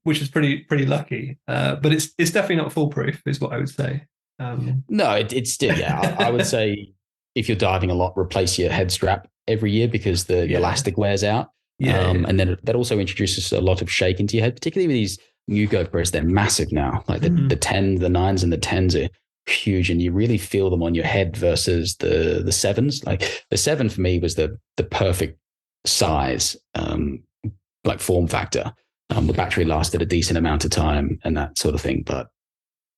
Which was pretty lucky, but it's definitely not foolproof, is what I would say. No, it's still, I would say if you're diving a lot, replace your head strap every year because the elastic wears out. And then that also introduces a lot of shake into your head, particularly with these new GoPros. They're massive now, like the 10, the 9s and the 10s are huge, and you really feel them on your head versus the sevens. Like the 7 for me was the perfect size, like form factor. The battery lasted a decent amount of time and that sort of thing, but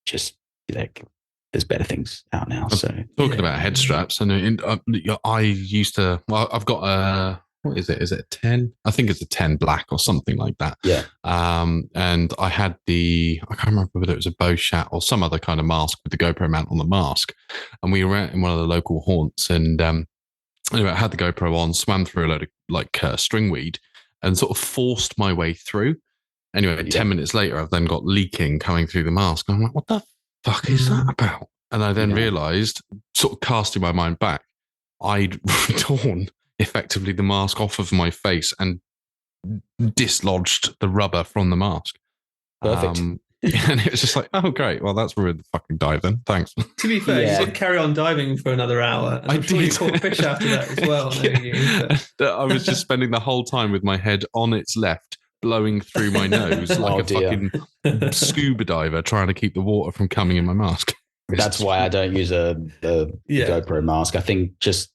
just like there's better things out now. So talking about head straps, and I used to. Well, I've got a. What is it? Is it a 10? I think it's a 10 black or something like that. Yeah. And I had I can't remember whether it was a bow shat or some other kind of mask with the GoPro mount on the mask. And we were out in one of the local haunts, and anyway, I had the GoPro on, swam through a load of stringweed, and sort of forced my way through. Anyway, 10 minutes later, I've then got leaking coming through the mask. And I'm like, what the fuck is that about? And I then realized, sort of casting my mind back, I'd torn effectively the mask off of my face and dislodged the rubber from the mask. Perfect. And it was just like, oh, great. Well, that's ruined the fucking dive then. Thanks. To be fair, you did carry on diving for another hour. And I'm sure you caught fish after that as well. I was just spending the whole time with my head on its left, blowing through my nose like a fucking scuba diver trying to keep the water from coming in my mask. That's why I don't use a GoPro mask. I think just,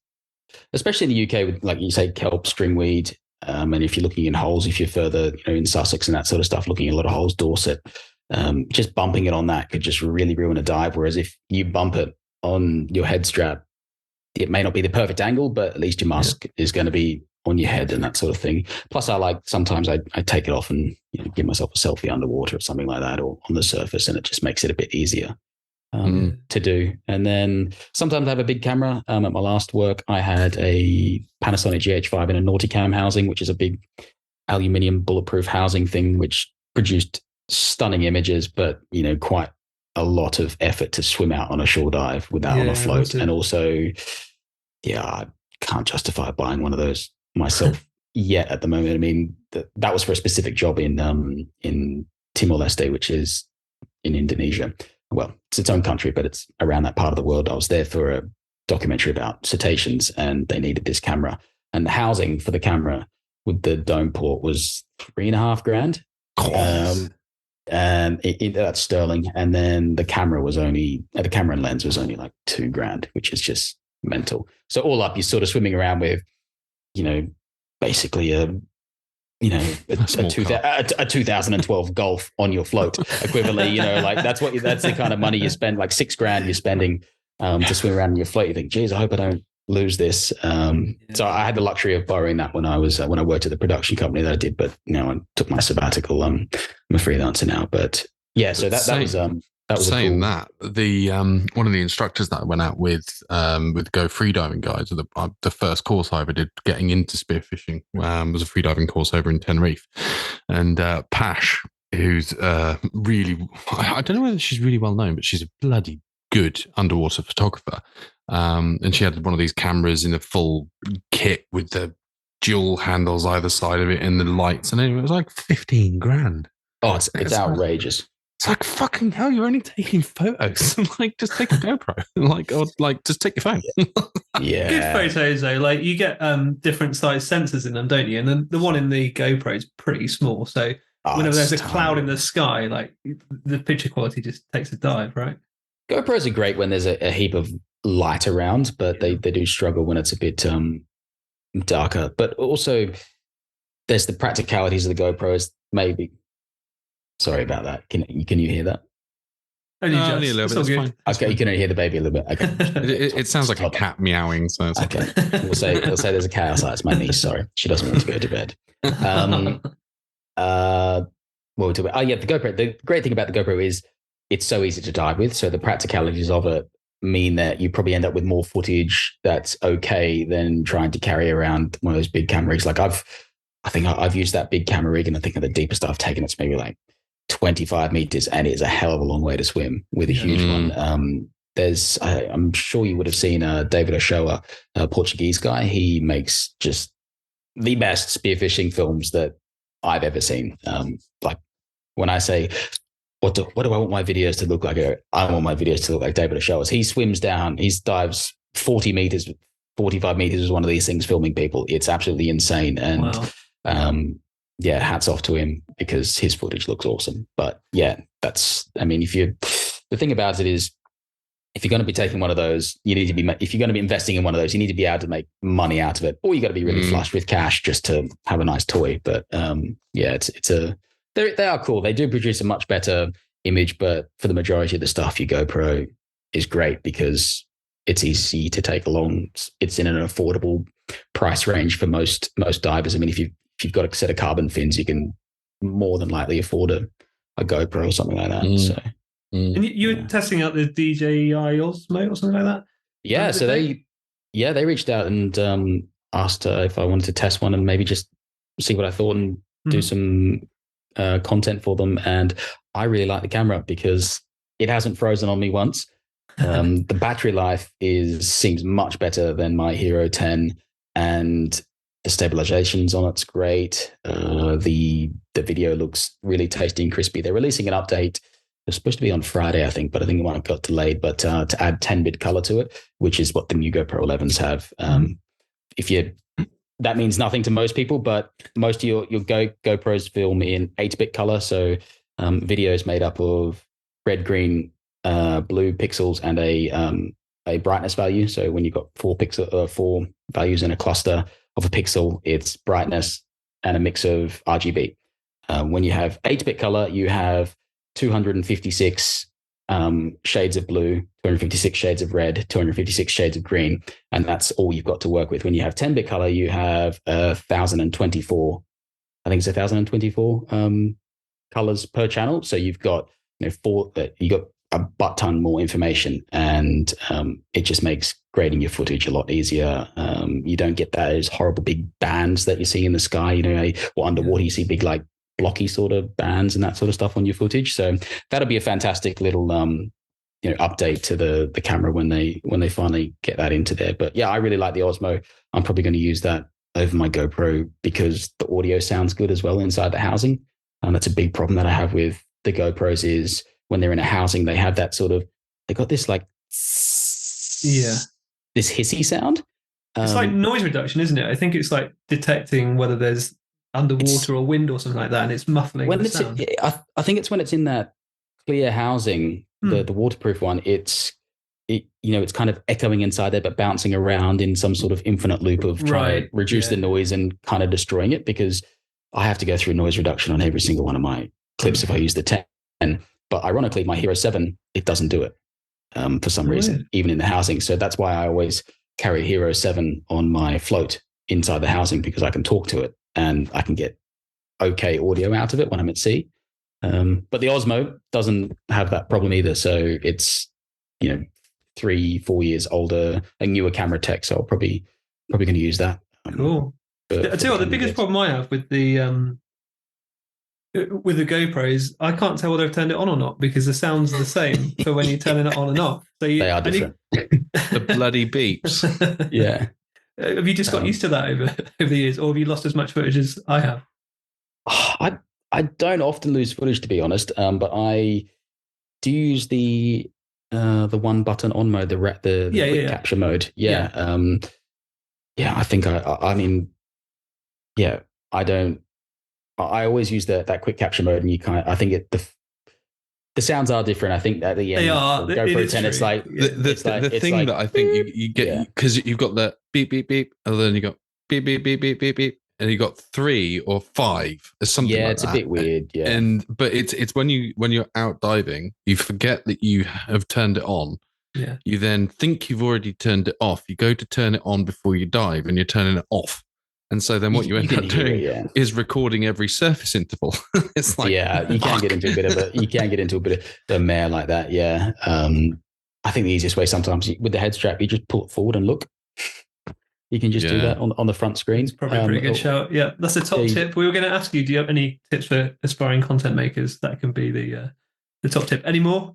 especially in the UK with, like you say, kelp, stringweed, and if you're looking in holes, if you're further, in Sussex and that sort of stuff, looking at a lot of holes, Dorset, just bumping it on that could just really ruin a dive. Whereas if you bump it on your head strap, it may not be the perfect angle, but at least your mask is going to be on your head and that sort of thing. Plus, sometimes I take it off and give myself a selfie underwater or something like that, or on the surface, and it just makes it a bit easier to do. And then sometimes I have a big camera. At my last work, I had a Panasonic GH5 in a Nauticam housing, which is a big aluminium bulletproof housing thing, which produced stunning images, but quite a lot of effort to swim out on a shore dive with that on a float. And also, I can't justify buying one of those myself yet at the moment. I mean, that was for a specific job in Timor-Leste, which is in Indonesia. Well, it's its own country, but it's around that part of the world. I was there for a documentary about cetaceans, and they needed this camera. And the housing for the camera with the dome port was $3,500. And that's sterling. And then the camera and lens was only like $2,000, which is just mental. So all up, you're sort of swimming around with, basically a 2012 Golf on your float equivalently, that's the kind of money you spend, like $6,000 you're spending to swim around in your float. You think, geez, I hope I don't lose this. So I had the luxury of borrowing that when I worked at the production company that I did, but I took my sabbatical. I'm a freelancer now, but yeah, so that was saying cool. that the one of the instructors that I went out with Go Freediving Guides, the first course I ever did getting into spearfishing was a freediving course over in Tenerife, and Pash, who's really, I don't know whether she's really well known, but she's a bloody good underwater photographer, and she had one of these cameras in a full kit with the dual handles either side of it and the lights, and anyway, it was like $15,000. Oh, it's outrageous. It's like, fucking hell, you're only taking photos. Just take a GoPro. Just take your phone. Yeah. Good photos, though. Like, you get different size sensors in them, don't you? And then the one in the GoPro is pretty small. So whenever there's a cloud in the sky, like, the picture quality just takes a dive, right? GoPros are great when there's a heap of light around, but they do struggle when it's a bit darker. But also, there's the practicalities of the GoPros, maybe. Sorry about that. Can you hear that? Only a little bit. That's fine. Okay, you can only hear the baby a little bit. Okay. It sounds like a cat meowing. So it's okay. We'll say there's a cat outside. It's my niece. Sorry, she doesn't want to go to bed. What were we talking about? Oh yeah, the GoPro. The great thing about the GoPro is it's so easy to dive with. So the practicalities of it mean that you probably end up with more footage that's okay than trying to carry around one of those big camera rigs. Like I think I've used that big camera rig, and I think the deepest I've taken it's maybe like 25 meters, and it's a hell of a long way to swim with a huge one. I'm sure you would have seen David Ochoa, a Portuguese guy. He makes just the best spearfishing films that I've ever seen. Like when I say, what do I want my videos to look like? I want my videos to look like David Ochoa's. He swims down, he dives 40 meters, 45 meters is one of these things filming people. It's absolutely insane. And yeah, hats off to him because his footage looks awesome. But yeah, the thing about it is if you're going to be taking one of those, you need to be, if you're going to be investing in one of those, you need to be able to make money out of it, or you got to be really flush with cash just to have a nice toy. But they are cool. They do produce a much better image, but for the majority of the stuff, your GoPro is great because it's easy to take along. It's in an affordable price range for most divers. I mean, if you've got a set of carbon fins, you can more than likely afford a GoPro or something like that. So. And you were testing out the DJI Osmo or something like that? Yeah, so they reached out and asked if I wanted to test one and maybe just see what I thought and do some content for them. And I really like the camera because it hasn't frozen on me once. The battery life seems much better than my Hero 10, and the stabilization's on it's great. The video looks really tasty and crispy. They're releasing an update. It was supposed to be on Friday, I think, but I think it might have got delayed. But to add 10-bit color to it, which is what the new GoPro 11s have. That means nothing to most people, but most of your GoPros film in 8-bit color. So video is made up of red, green, blue pixels and a brightness value. So when you've got four values in a cluster of a pixel, it's brightness and a mix of RGB. When you have 8-bit color, you have 256 shades of blue, 256 shades of red, 256 shades of green, and that's all you've got to work with. When you have 10-bit color, you have 1,024. I think it's 1,024 colors per channel. So you've got you got a butt ton more information, and it just makes grading your footage a lot easier. You don't get those horrible big bands that you see in the sky, or underwater you see big blocky sort of bands and that sort of stuff on your footage. So that'll be a fantastic little update to the camera when they finally get that into there. But yeah, I really like the Osmo. I'm probably going to use that over my GoPro because the audio sounds good as well inside the housing. And that's a big problem that I have with the GoPros is when they're in a housing, they have that they got this this hissy sound. It's like noise reduction, isn't it? I think it's like detecting whether there's underwater or wind or something like that, and it's muffling the sound. I think it's when it's in that clear housing, the waterproof one. It's kind of echoing inside there, but bouncing around in some sort of infinite loop of trying to reduce the noise and kind of destroying it. Because I have to go through noise reduction on every single one of my clips if I use the 10. But ironically, my Hero 7 it doesn't do it for some reason, even in the housing. So that's why I always carry Hero 7 on my float inside the housing because I can talk to it. And I can get okay audio out of it when I'm at sea. But the Osmo doesn't have that problem either. So it's, 3-4 years older, a newer camera tech. So I'll probably going to use that. Cool. I tell you what, the biggest problem I have with the GoPro is I can't tell whether I've turned it on or not because the sound's the same for when you're turning it on and off. So they are different. The bloody beeps. Yeah. Have you just got used to that over the years, or have you lost as much footage as I have? I don't often lose footage, to be honest, but I do use the one button on mode, the quick capture mode. Yeah. I think I don't. I always use that quick capture mode, and I think the sounds are different. I think at the end, they are. GoPro 10, it's like the thing that I think you get because you've got the beep beep beep, and then you got beep beep beep beep beep beep, and you got 3 or 5 or something. Yeah, it's a bit weird. Yeah, but it's when you're out diving, you forget that you have turned it on. Yeah, you then think you've already turned it off. You go to turn it on before you dive, and you're turning it off. And so then what you end up doing is recording every surface interval. It's like, you can get into a bit of a mare like that. Yeah. I think the easiest way sometimes with the head strap, you just pull it forward and look. You can just do that on the front screen. It's probably a pretty good shout. Yeah. That's a top tip. We were going to ask you, do you have any tips for aspiring content makers? That can be the top tip. Any more?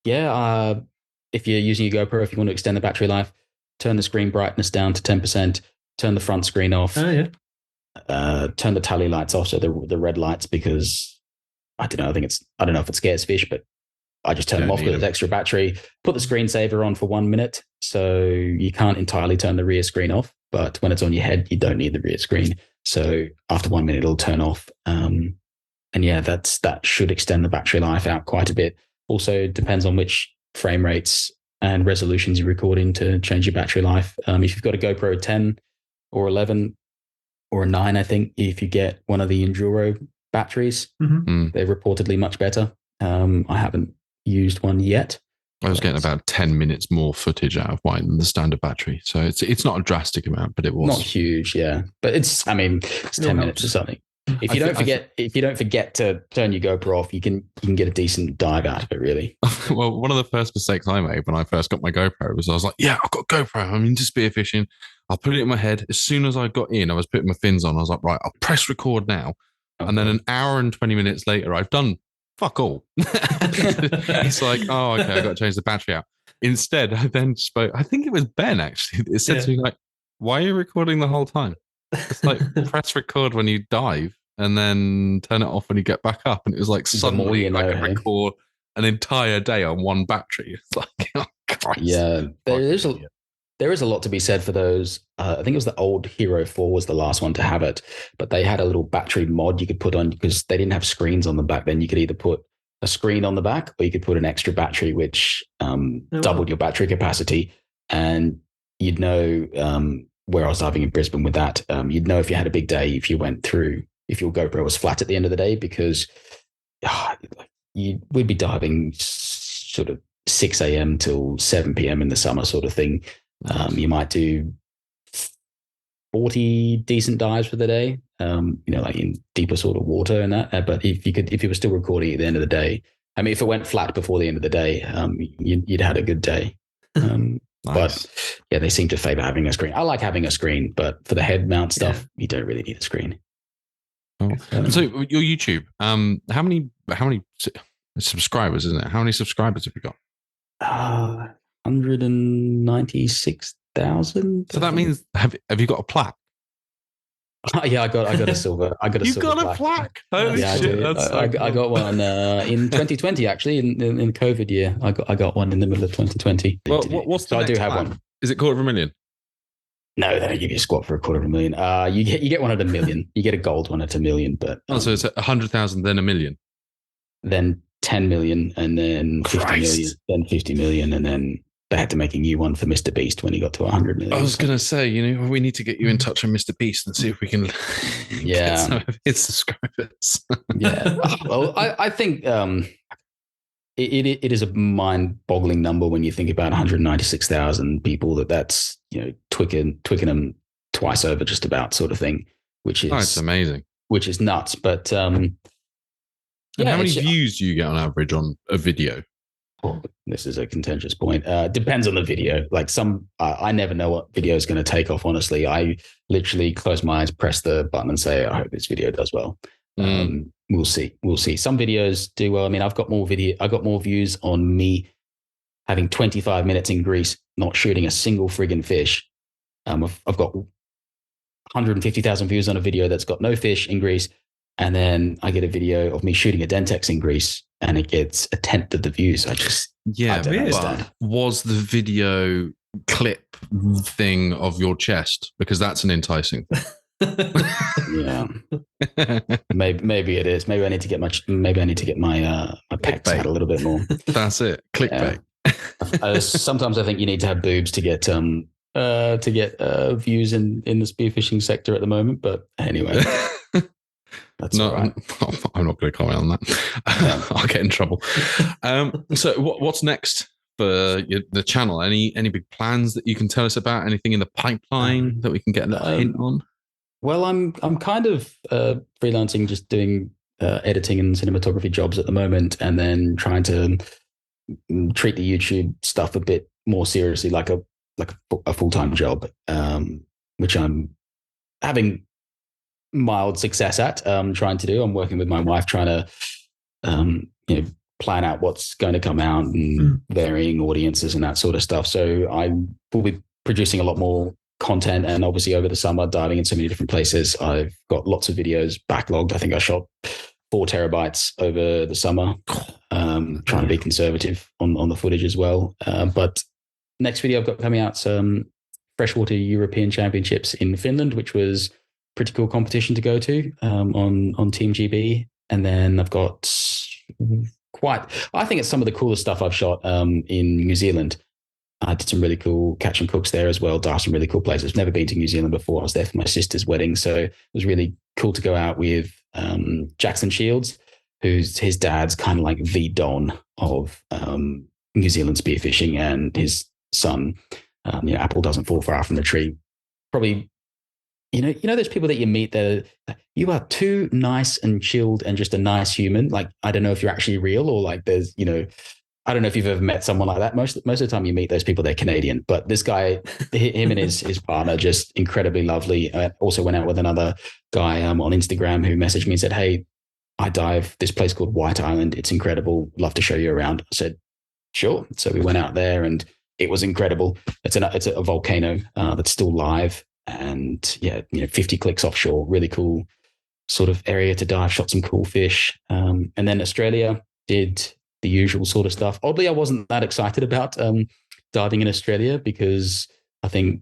If you're using your GoPro, if you want to extend the battery life, turn the screen brightness down to 10%, turn the front screen off, turn the tally lights off, so the red lights, because I don't know if it scares fish, but I just turn them off with an extra battery, put the screensaver on for 1 minute, so you can't entirely turn the rear screen off, but when it's on your head, you don't need the rear screen. So after 1 minute, it'll turn off. That should extend the battery life out quite a bit. Also depends on which frame rates and resolutions you record in to change your battery life. If you've got a GoPro 10 or 11 or a 9, I think, if you get one of the Enduro batteries, they're reportedly much better. I haven't used one yet. I was getting about 10 minutes more footage out of mine than the standard battery. So it's not a drastic amount, but it was. Not huge, yeah. But it's 10 minutes or something. If you don't forget to turn your GoPro off, you can get a decent dive out of it, really. Well, one of the first mistakes I made when I first got my GoPro was I was like, yeah, I've got GoPro. I'm into spearfishing. I'll put it in my head. As soon as I got in, I was putting my fins on. I was like, right, I'll press record now. Okay. And then an hour and 20 minutes later, I've done fuck all. It's like, oh, okay, I got to change the battery out. Instead, I then spoke, I think it was Ben actually, it said to me like, why are you recording the whole time? It's like, press record when you dive and then turn it off when you get back up. And it was like, suddenly I can record an entire day on one battery. It's like, oh, Christ. Yeah, there is a lot to be said for those. I think it was the old Hero 4 was the last one to have it, but they had a little battery mod you could put on because they didn't have screens on the back then. You could either put a screen on the back or you could put an extra battery, which doubled your battery capacity. And you'd know where I was diving in Brisbane with that. You'd know if you had a big day, if your GoPro was flat at the end of the day, because we'd be diving sort of 6 a.m. till 7 p.m. in the summer sort of thing. You might do 40 decent dives for the day, like in deeper sort of water and that. But if you were still recording at the end of the day, I mean, if it went flat before the end of the day, you'd had a good day. Nice. But yeah, they seem to favor having a screen. I like having a screen, but for the head mount stuff, you don't really need a screen. Oh. So your YouTube, how many subscribers, isn't it? How many subscribers have you got? 196,000. So that means have you got a plaque? Yeah, I got a silver. You've got a plaque. Holy shit! I got one in 2020 actually, in the COVID year. I got one in the middle of 2020. Well, what's the next I do have plaque? one. Is it $250,000? No, they don't give you a squat for $250,000. You get one at $1 million. You get a gold one at $1 million, but so it's 100,000, then $1 million, then 10 million, and then 50 million, then 50 million, and then they had to make a new one for Mr. Beast when he got to 100 million. I was going to say, we need to get you in touch with Mr. Beast and see if we can get some of his subscribers. Yeah. Well, I think it is a mind-boggling number when you think about 196,000 people. That's tweaking them twice over, just about, sort of thing, which is it's amazing. Which is nuts, but how many views do you get on average on a video? Oh, this is a contentious point. Depends on the video. Like I never know what video is going to take off. Honestly, I literally close my eyes, press the button, and say, "I hope this video does well." We'll see. Some videos do well. I mean, I got more views on me having 25 minutes in Greece, not shooting a single friggin' fish. I've got 150,000 views on a video that's got no fish in Greece. And then I get a video of me shooting a Dentex in Greece and it gets a tenth of the views. I don't understand. Was the video clip thing of your chest? Because that's an enticing thing. Yeah. Maybe it is. Maybe I need to get my pecs out a little bit more. That's it. Clickbait. Sometimes I think you need to have boobs to get views in the spearfishing sector at the moment. But anyway. That's all right. I'm not going to comment on that. Yeah. I'll get in trouble. So what's next for the channel? Any big plans that you can tell us about? Anything in the pipeline that we can get a hint on? Well, I'm kind of freelancing, just doing editing and cinematography jobs at the moment, and then trying to treat the YouTube stuff a bit more seriously, like a full-time job, which I'm having mild success at trying to do. I'm working with my wife trying to plan out what's going to come out and varying audiences and that sort of stuff. So I will be producing a lot more content, and obviously over the summer diving in so many different places. I've got lots of videos backlogged. I think I shot 4 terabytes over the summer, trying to be conservative on the footage as well. But next video I've got coming out freshwater European Championships in Finland, which was pretty cool competition to go to on Team GB. And then I've got I think it's some of the coolest stuff I've shot in New Zealand. I did some really cool catch and cooks there as well. Dived some really cool places. Never been to New Zealand before. I was there for my sister's wedding, so it was really cool to go out with Jackson Shields, who's his dad's kind of like the don of New Zealand spearfishing, and his son. Apple doesn't fall far from the tree. Probably, those people that you meet that you are too nice and chilled and just a nice human. Like, I don't know if you're actually real or like there's, I don't know if you've ever met someone like that. Most of the time you meet those people, they're Canadian. But this guy, him and his partner, just incredibly lovely. I also went out with another guy on Instagram who messaged me and said, "Hey, I dive this place called White Island. It's incredible. Love to show you around." I said, "Sure." So we went out there and it was incredible. It's a volcano that's still live, and 50 clicks offshore. Really cool sort of area to dive. Shot some cool fish, and then Australia did the usual sort of stuff. Oddly, I wasn't that excited about diving in Australia because I think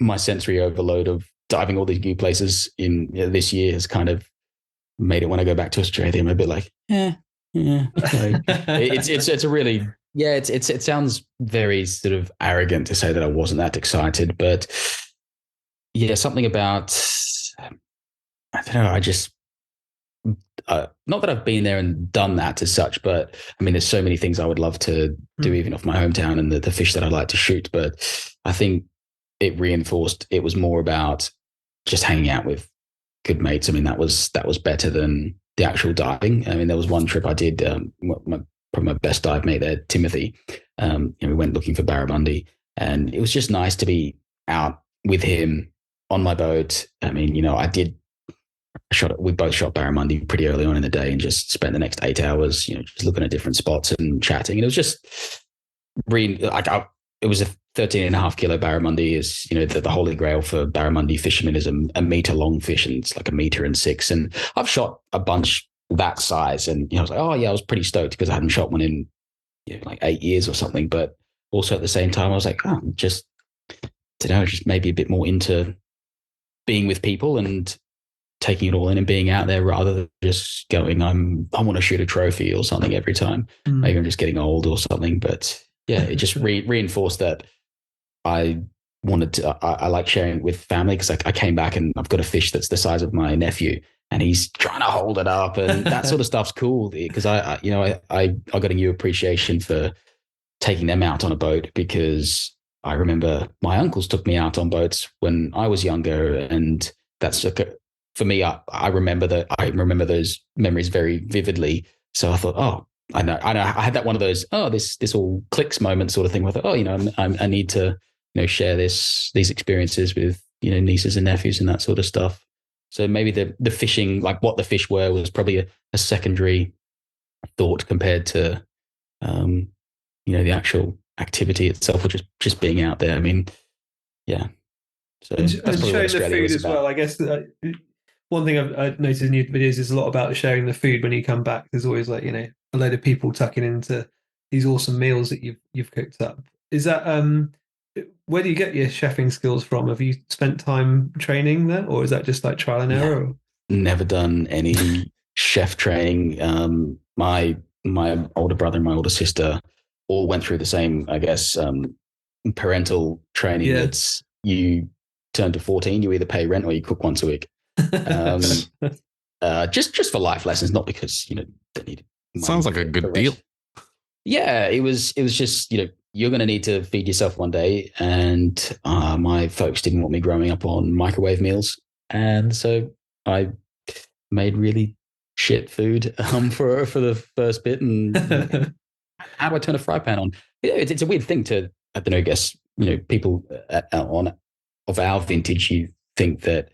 my sensory overload of diving all these new places in this year has kind of made it. When I go back to Australia, I'm a bit like, yeah. It's a really. Yeah, it sounds very sort of arrogant to say that I wasn't that excited, but yeah, something about, I don't know, I just, not that I've been there and done that as such, but I mean, there's so many things I would love to do even off my hometown and the fish that I like to shoot, but I think it reinforced, it was more about just hanging out with good mates. I mean, that was better than the actual diving. I mean, there was one trip I did, probably my best dive mate there, Timothy. We went looking for barramundi, and it was just nice to be out with him on my boat. I mean, we both shot barramundi pretty early on in the day and just spent the next 8 hours, just looking at different spots and chatting. And it was just really it was a 13.5 kilo barramundi is, the holy grail for barramundi fishermen is a meter long fish, and it's like 1.6 meters. And I've shot a bunch that size, and I was like, oh yeah, I was pretty stoked because I hadn't shot one in like 8 years or something. But also at the same time, I was like, oh, just maybe a bit more into being with people and taking it all in and being out there rather than just going, I want to shoot a trophy or something every time. Maybe I'm just getting old or something. But yeah, it just reinforced that I wanted to. I like sharing with family because I came back and I've got a fish that's the size of my nephew. And he's trying to hold it up, and that sort of stuff's cool because I got a new appreciation for taking them out on a boat, because I remember my uncles took me out on boats when I was younger, and that's for me. I remember those memories very vividly. So I thought, oh, I know, I had that one of those, oh, this all clicks moment sort of thing. Where I thought, I need to share these experiences with nieces and nephews and that sort of stuff. So maybe the fishing, like what the fish were, was probably a secondary thought compared to, the actual activity itself, or just being out there. I mean, yeah. So and that's sharing the food as well. I guess one thing I've noticed in your videos is a lot about sharing the food when you come back. There's always like a load of people tucking into these awesome meals that you've cooked up. Is that where do you get your chefing skills from? Have you spent time training there, or is that just like trial and error? Never done any chef training. My older brother and my older sister all went through the same, I guess, parental training. Yeah. That's you turn to 14, you either pay rent or you cook once a week. Just for life lessons, not because they need money. Sounds like a good deal. Yeah, it was just you're going to need to feed yourself one day, and my folks didn't want me growing up on microwave meals, and so I made really shit food for the first bit. And how do I turn a fry pan on? It's a weird thing to, I don't know, I guess people of our vintage, you think that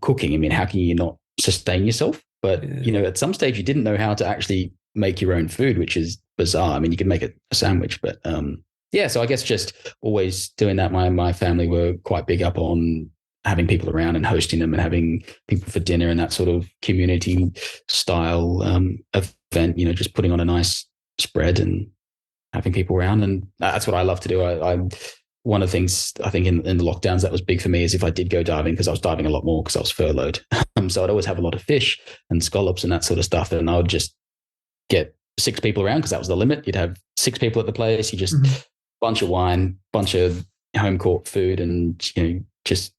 cooking, I mean, how can you not sustain yourself? But at some stage you didn't know how to actually make your own food, which is bizarre. I mean, you can make a sandwich, but so I guess just always doing that. My family were quite big up on having people around and hosting them and having people for dinner and that sort of community style event, just putting on a nice spread and having people around. And that's what I love to do. I one of the things I think in the lockdowns that was big for me is if I did go diving, because I was diving a lot more because I was furloughed. So I'd always have a lot of fish and scallops and that sort of stuff. And I would just get 6 people around because that was the limit. You'd have 6 people at the place. You just bunch of wine, bunch of home cooked food, and just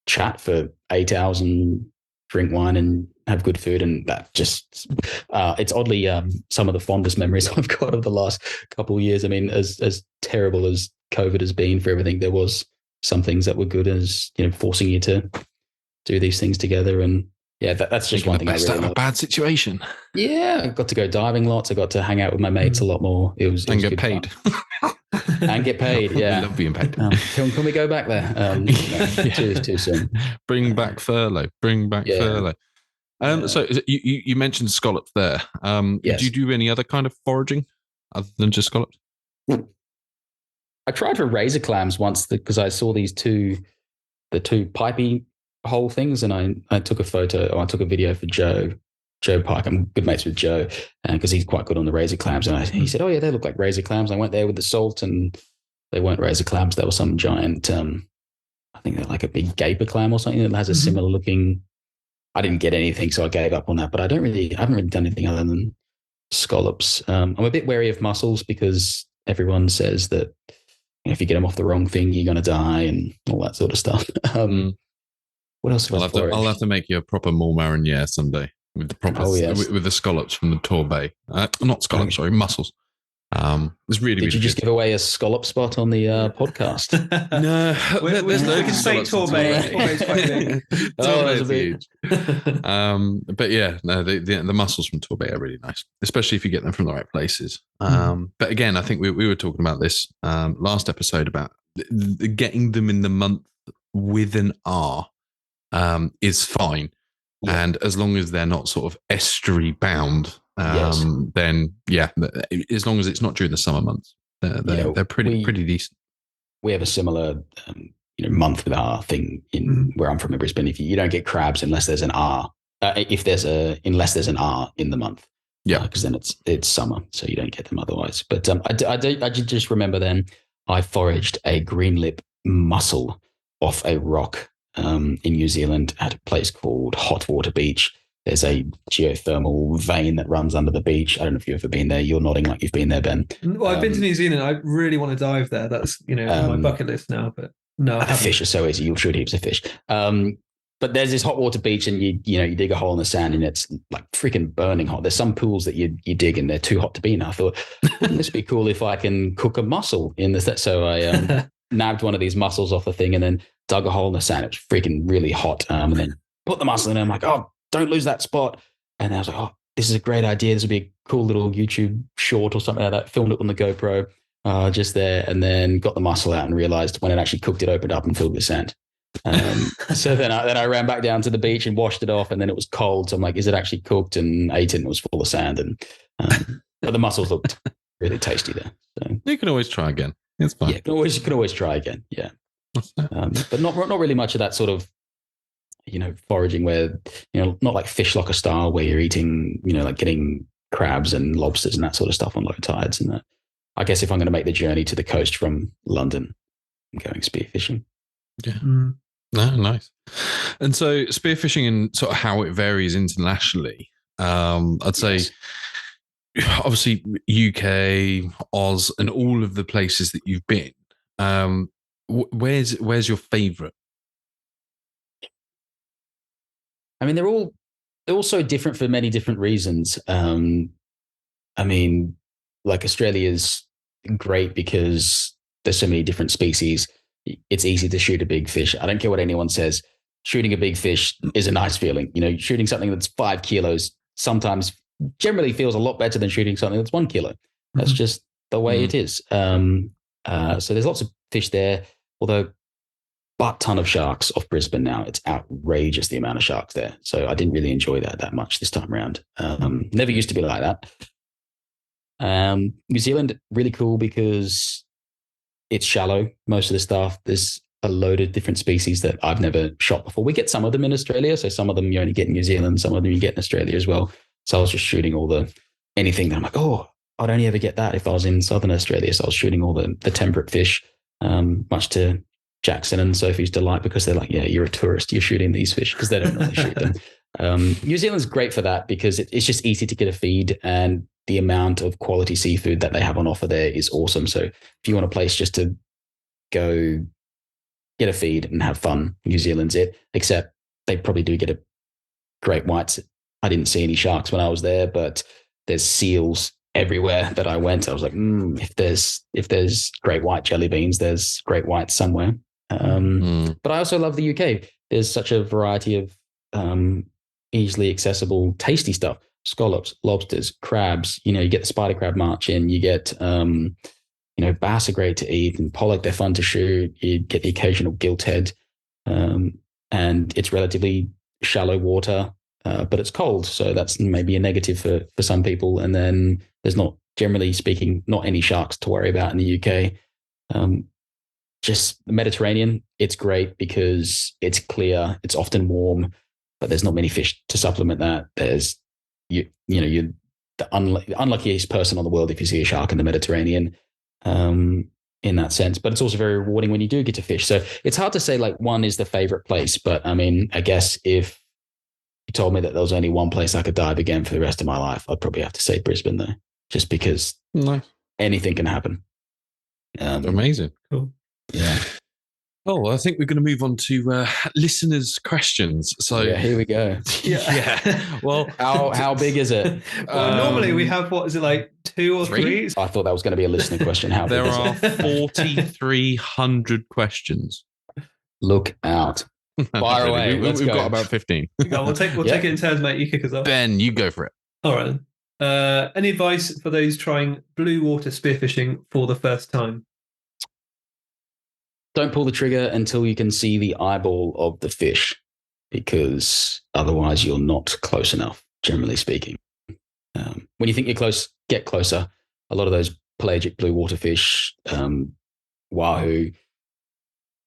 chat for 8 hours and drink wine and have good food. And that just it's oddly some of the fondest memories I've got of the last couple of years. I mean, as terrible as COVID has been for everything, there was some things that were good, as forcing you to do these things together. And yeah, that's just one thing. The best out of a bad situation. Yeah, I got to go diving lots. I got to hang out with my mates a lot more. It was get paid. And get paid. Yeah, I love being paid. Can we go back there? Too soon. Bring back furlough. Furlough. So you mentioned scallops there. Yes. Do you do any other kind of foraging other than just scallops? I tried for razor clams once because I saw the two pipey hole things, and I took a video for Joe Pike. I'm good mates with Joe, because he's quite good on the razor clams. And he said, "Oh yeah, they look like razor clams." I went there with the salt, and they weren't razor clams. They were some giant. I think they're like a big gaper clam or something that has a similar looking. I didn't get anything, so I gave up on that. But I haven't really done anything other than scallops. I'm a bit wary of mussels because everyone says that if you get them off the wrong thing, you're going to die and all that sort of stuff. What else? I'll have to make you a proper mole mariniere someday with the proper with the scallops from the Torbay. Not scallops, sorry, mussels. It's really. Did you just give away a scallop spot on the podcast? No, we can say Torbay. Torbay's huge. But yeah, no, the mussels from Torbay are really nice, especially if you get them from the right places. But again, I think we were talking about this last episode about getting them in the month with an R is fine. Yeah. And as long as they're not sort of estuary bound, then as long as it's not during the summer months, they're pretty decent. We have a similar month with R thing in where I'm from in Brisbane. If you don't get crabs unless there's an R, unless there's an R in the month, because then it's summer, so you don't get them otherwise. But I did just remember then I foraged a green lip mussel off a rock in New Zealand at a place called Hot Water Beach. There's a geothermal vein that runs under the beach. I don't know if you've ever been there. You're nodding like you've been there, Ben. Well, I've been to New Zealand. I really want to dive there. That's on my bucket list now. But no, the fish are so easy. You'll shoot heaps of fish. But there's this hot water beach, and you dig a hole in the sand, and it's like freaking burning hot. There's some pools that you dig, and they're too hot to be in. I thought, wouldn't this be cool if I can cook a mussel in this? So I nabbed one of these mussels off the thing, and then dug a hole in the sand. It was freaking really hot, and then put the mussel in. And I'm like, oh, don't lose that spot. And I was like, oh, this is a great idea. This would be a cool little YouTube short or something like that. Filmed it on the GoPro just there, and then got the mussel out and realized when it actually cooked, it opened up and filled with sand. So then I ran back down to the beach and washed it off, and then it was cold. So I'm like, is it actually cooked? And ate it, and it was full of sand. And but the mussels looked really tasty there. So you can always try again. It's fine. Yeah, you can always try again. Yeah, but not really much of that sort of foraging where not like fish locker style where you're eating like getting crabs and lobsters and that sort of stuff on low tides. And that, I guess if I'm going to make the journey to the coast from London, I'm going spearfishing. Yeah. No, nice. And so spearfishing and sort of how it varies internationally, I'd say obviously UK, Oz, and all of the places that you've been. Where's your favorite? I mean, they're all so different for many different reasons. I mean, like Australia's great because there's so many different species. It's easy to shoot a big fish. I don't care what anyone says. Shooting a big fish is a nice feeling. Shooting something that's 5 kilos sometimes generally feels a lot better than shooting something that's 1 kilo. That's just the way it is. So there's lots of fish there, although butt ton of sharks off Brisbane now. It's outrageous the amount of sharks there. So I didn't really enjoy that much this time around. Never used to be like that. New Zealand, really cool because it's shallow. Most of the stuff, there's a load of different species that I've never shot before. We get some of them in Australia. So some of them you only get in New Zealand, some of them you get in Australia as well. So I was just shooting anything that I'm like, oh, I'd only ever get that if I was in Southern Australia. So I was shooting all the temperate fish, much to Jackson and Sophie's delight, because they're like, yeah, you're a tourist, you're shooting these fish, because they don't normally shoot them. New Zealand's great for that because it's just easy to get a feed, and the amount of quality seafood that they have on offer there is awesome. So if you want a place just to go get a feed and have fun, New Zealand's it. Except they probably do get a great whites. I didn't see any sharks when I was there, but there's seals everywhere that I went. I was like, if there's great white jelly beans, there's great whites somewhere. But I also love the UK. There's such a variety of easily accessible, tasty stuff. Scallops, lobsters, crabs. You get the spider crab march in. You get bass are great to eat, and pollock, they're fun to shoot. You get the occasional gilthead, and it's relatively shallow water, but it's cold, so that's maybe a negative for some people. And then there's not, generally speaking, not any sharks to worry about in the UK. Just the Mediterranean, it's great because it's clear, it's often warm, but there's not many fish to supplement that. There's you're the unluckiest person on the world if you see a shark in the Mediterranean. In that sense, but it's also very rewarding when you do get to fish. So it's hard to say like one is the favorite place, but I mean, I guess if you told me that there was only one place I could dive again for the rest of my life, I'd probably have to say Brisbane though, just because anything can happen. Amazing. Cool. Yeah. Oh, I think we're going to move on to listeners' questions. So yeah, here we go. Yeah. Well, how big is it? Well, normally we have, what is it, like 2 or 3? I thought that was going to be a listener question. How there big is are it? 4,300 questions. Look out. Fire away. We've got about 15. We'll take it in turns, mate. You kick us off. Ben, you go for it. All right. Any advice for those trying blue water spearfishing for the first time? Don't pull the trigger until you can see the eyeball of the fish, because otherwise you're not close enough, generally speaking. When you think you're close, get closer. A lot of those pelagic blue water fish, wahoo,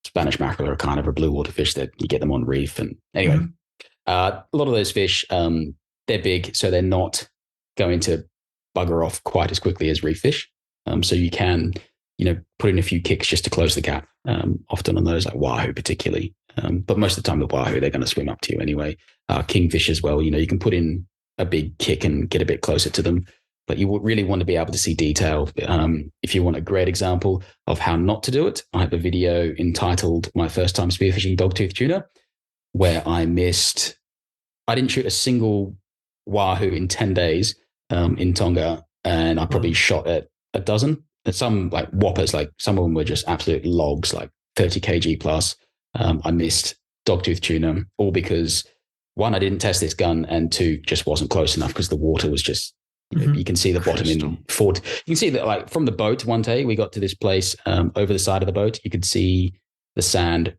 Spanish mackerel are kind of a blue water fish that you get them on reef. And anyway, a lot of those fish, they're big, so they're not going to bugger off quite as quickly as reef fish. So you can, put in a few kicks just to close the gap, often on those, like wahoo particularly. But most of the time with wahoo, they're going to swim up to you anyway. Kingfish as well, you can put in a big kick and get a bit closer to them. But you really want to be able to see detail. If you want a great example of how not to do it, I have a video entitled My First Time Spearfishing Dogtooth Tuna, where I didn't shoot a single wahoo in 10 days in Tonga, and I probably shot at a dozen. And some like whoppers, like some of them were just absolute logs, like 30 kg plus. I missed dogtooth tuna, all because one, I didn't test this gun, and two, just wasn't close enough because the water was just, you can see the bottom in 40. You can see that, like from the boat one day, we got to this place over the side of the boat, you could see the sand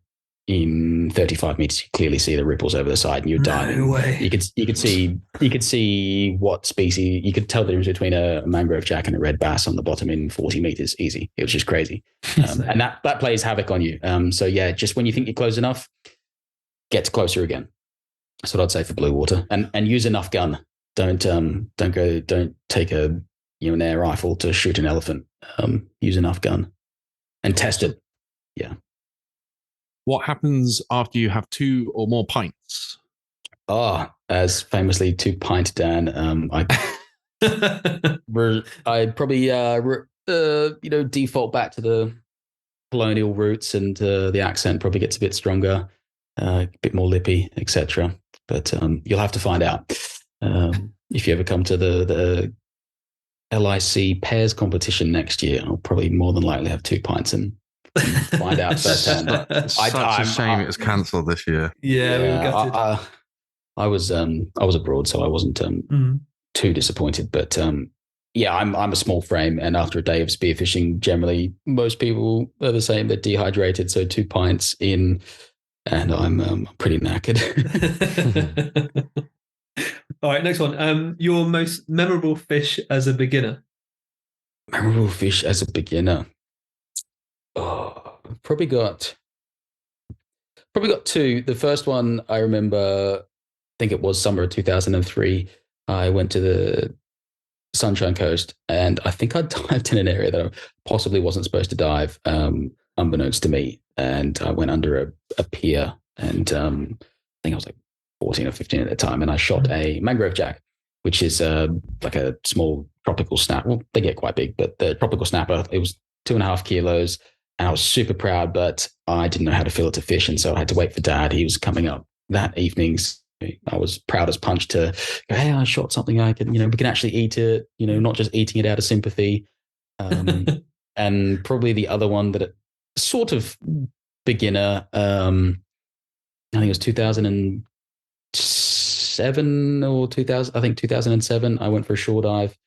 in 35 meters. You clearly see the ripples over the side, and you're diving. No way. You could see what species. You could tell the difference between a mangrove jack and a red bass on the bottom in 40 meters. Easy. It was just crazy, and that plays havoc on you. So yeah, just when you think you're close enough, get closer again. That's what I'd say for blue water, and use enough gun. Don't take an air rifle to shoot an elephant. Use enough gun and test it. Yeah. What happens after you have 2 or more pints? As famously 2 pint Dan, I probably default back to the colonial roots, and the accent probably gets a bit stronger, a bit more lippy, etc. But you'll have to find out if you ever come to the LIC pairs competition next year. I'll probably more than likely have 2 pints and find out firsthand. Such a shame it was cancelled this year. Yeah, I was abroad, so I wasn't too disappointed. But I'm a small frame, and after a day of spearfishing, generally most people are the same. They're dehydrated, so 2 pints in, and I'm pretty knackered. All right, next one. Your most memorable fish as a beginner? Memorable fish as a beginner. Probably got 2. The first one I remember, I think it was summer of 2003. I went to the Sunshine Coast, and I think I dived in an area that I possibly wasn't supposed to dive, unbeknownst to me. And I went under a pier, and I think I was like 14 or 15 at the time, and I shot a mangrove jack, which is like a small tropical snapper. Well, they get quite big, but the tropical snapper, it was 2.5 kilos, and I was super proud, but I didn't know how to fill it to fish, and so I had to wait for Dad. He was coming up that evening. I was proud as punch to go, hey, I shot something I can, we can actually eat it, not just eating it out of sympathy. And probably the other one that sort of beginner, I think it was 2007 or 2000, I think 2007, I went for a shore dive.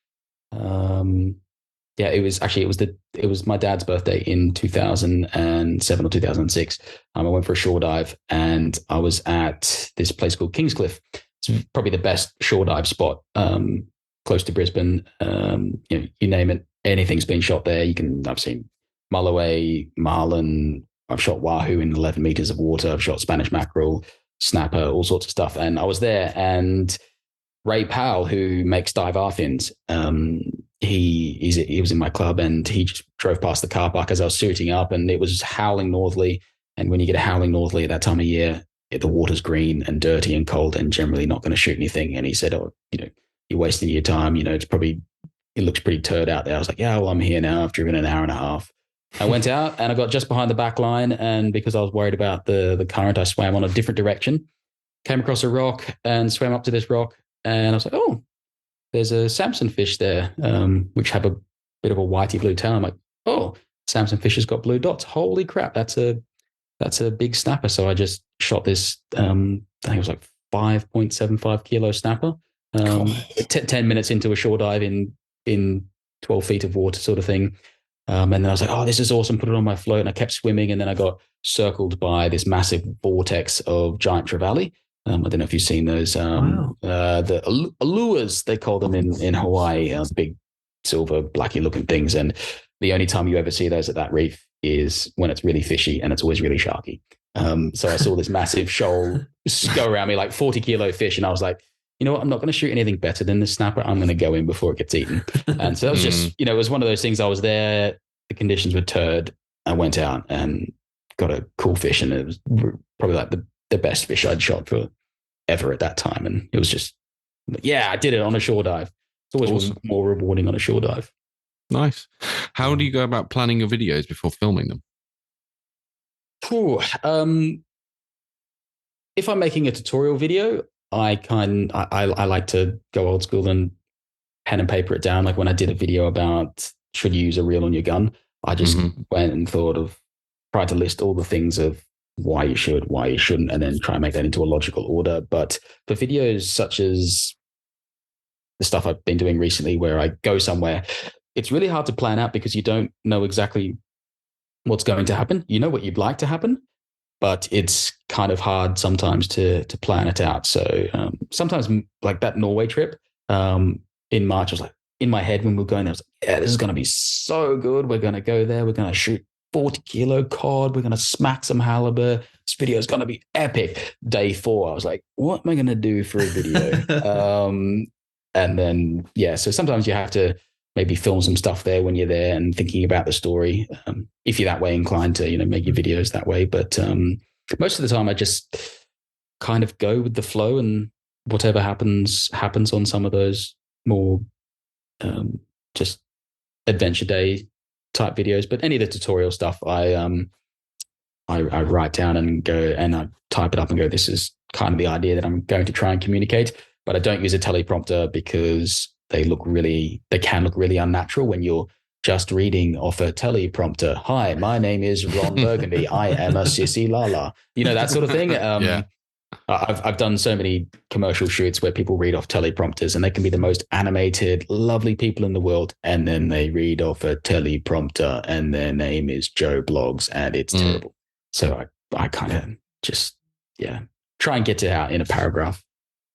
It was my dad's birthday in 2007 or 2006. I went for a shore dive, and I was at this place called Kingscliff. It's probably the best shore dive spot, close to Brisbane. You name it, anything's been shot there. I've seen mulloway, marlin. I've shot wahoo in 11 meters of water. I've shot Spanish mackerel, snapper, all sorts of stuff. And I was there, and Ray Powell, who makes dive R fins, he was in my club, and he just drove past the car park as I was suiting up, and it was howling northerly. And when you get a howling northerly at that time of year, the water's green and dirty and cold, and generally not going to shoot anything. And he said, "Oh, you're wasting your time. It looks pretty turd out there." I was like, "Yeah, well, I'm here now. I've driven an hour and a half." I went out, and I got just behind the back line, and because I was worried about the current, I swam on a different direction, came across a rock, and swam up to this rock, and I was like, "Oh, there's a Samson fish there," which have a bit of a whitey blue tail. I'm like, "Oh, Samson fish has got blue dots. Holy crap, that's a big snapper." So I just shot this, I think it was like 5.75 kilo snapper. 10 minutes into a shore dive in 12 feet of water sort of thing. And then I was like, "Oh, this is awesome." Put it on my float, and I kept swimming. And then I got circled by this massive vortex of giant trevally. I don't know if you've seen those. The aluas, they call them in Hawaii, big silver, blacky looking things. And the only time you ever see those at that reef is when it's really fishy, and it's always really sharky. So I saw this massive shoal go around me, like 40 kilo fish. And I was like, you know what? I'm not going to shoot anything better than this snapper. I'm going to go in before it gets eaten. And so that was just, it was one of those things. I was there. The conditions were turd. I went out and got a cool fish. And it was probably like the best fish I'd shot for ever at that time. And it was just, yeah, I did it on a shore dive. It's always awesome. More rewarding on a shore dive. Nice. How do you go about planning your videos before filming them? If I'm making a tutorial video, I like to go old school and pen and paper it down. Like when I did a video about should you use a reel on your gun, I just went and tried to list all the things of why you should, why you shouldn't, and then try and make that into a logical order. But for videos such as the stuff I've been doing recently, where I go somewhere, it's really hard to plan out because you don't know exactly what's going to happen. You know what you'd like to happen, but it's kind of hard sometimes to plan it out. So sometimes, like that Norway trip in March, I was like, in my head when we were going there, I was like, yeah, this is going to be so good. We're going to go there. We're going to shoot 40 kilo cod. We're going to smack some halibut. This video is going to be epic. Day 4, I was like, what am I going to do for a video? And then, so sometimes you have to maybe film some stuff there when you're there and thinking about the story. If you're that way inclined to, make your videos that way. But most of the time I just kind of go with the flow, and whatever happens on some of those more just adventure day type videos. But any of the tutorial stuff, I write down and go, and I type it up and go, this is kind of the idea that I'm going to try and communicate. But I don't use a teleprompter because they can look really unnatural when you're just reading off a teleprompter. Hi, my name is Ron Burgundy. I am a sissy lala. That sort of thing. I've done so many commercial shoots where people read off teleprompters, and they can be the most animated, lovely people in the world. And then they read off a teleprompter and their name is Joe Blogs, and it's terrible. So I kind of just, try and get it out in a paragraph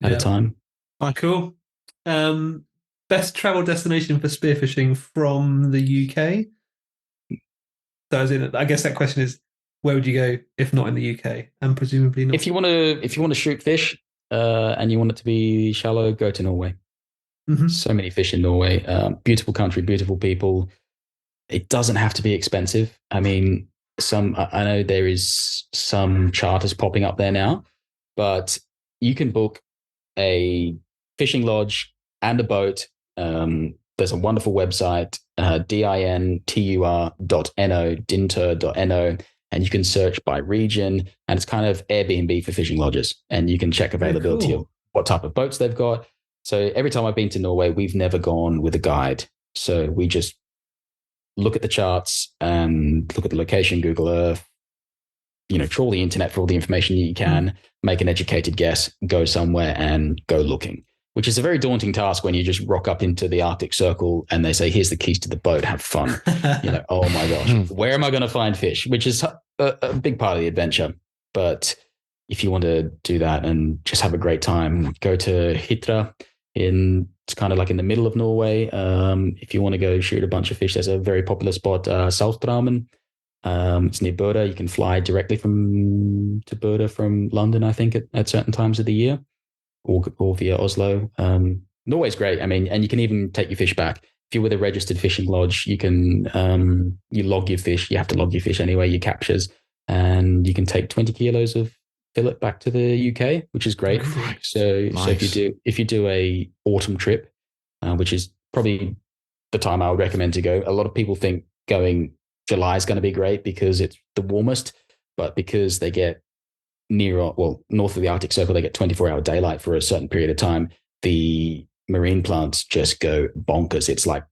at a time. Oh, cool. Best travel destination for spearfishing from the UK? So I guess that question is, where would you go if not in the UK? And presumably not. If you want to shoot fish and you want it to be shallow, go to Norway. So many fish in Norway. Beautiful country, beautiful people. It doesn't have to be expensive. I mean, I know there is some charters popping up there now, but you can book a fishing lodge and a boat. There's a wonderful website, dintur.no, and you can search by region, and it's kind of Airbnb for fishing lodges, and you can check availability of what type of boats they've got. So every time I've been to Norway, we've never gone with a guide. So we just look at the charts and look at the location, Google Earth, trawl the internet for all the information you can, make an educated guess, go somewhere and go looking, which is a very daunting task when you just rock up into the Arctic Circle and they say, here's the keys to the boat, have fun. Oh my gosh, where am I going to find fish? Which is a big part of the adventure. But if you want to do that and just have a great time, go to Hitra. It's kind of like in the middle of Norway. If you want to go shoot a bunch of fish, there's a very popular spot, Saltstraumen. It's near Burda. You can fly directly to Burda from London, I think, at certain times of the year, or via Oslo. Norway's great. I mean, and you can even take your fish back. If you're with a registered fishing lodge, you can you log your fish. You have to log your fish anyway, your captures, and you can take 20 kilos of fillet back to the UK, which is great. So if you do a autumn trip, which is probably the time I would recommend to go. A lot of people think going July is going to be great because it's the warmest, but because they get north of the Arctic Circle, they get 24-hour daylight for a certain period of time. The marine plants just go bonkers. It's like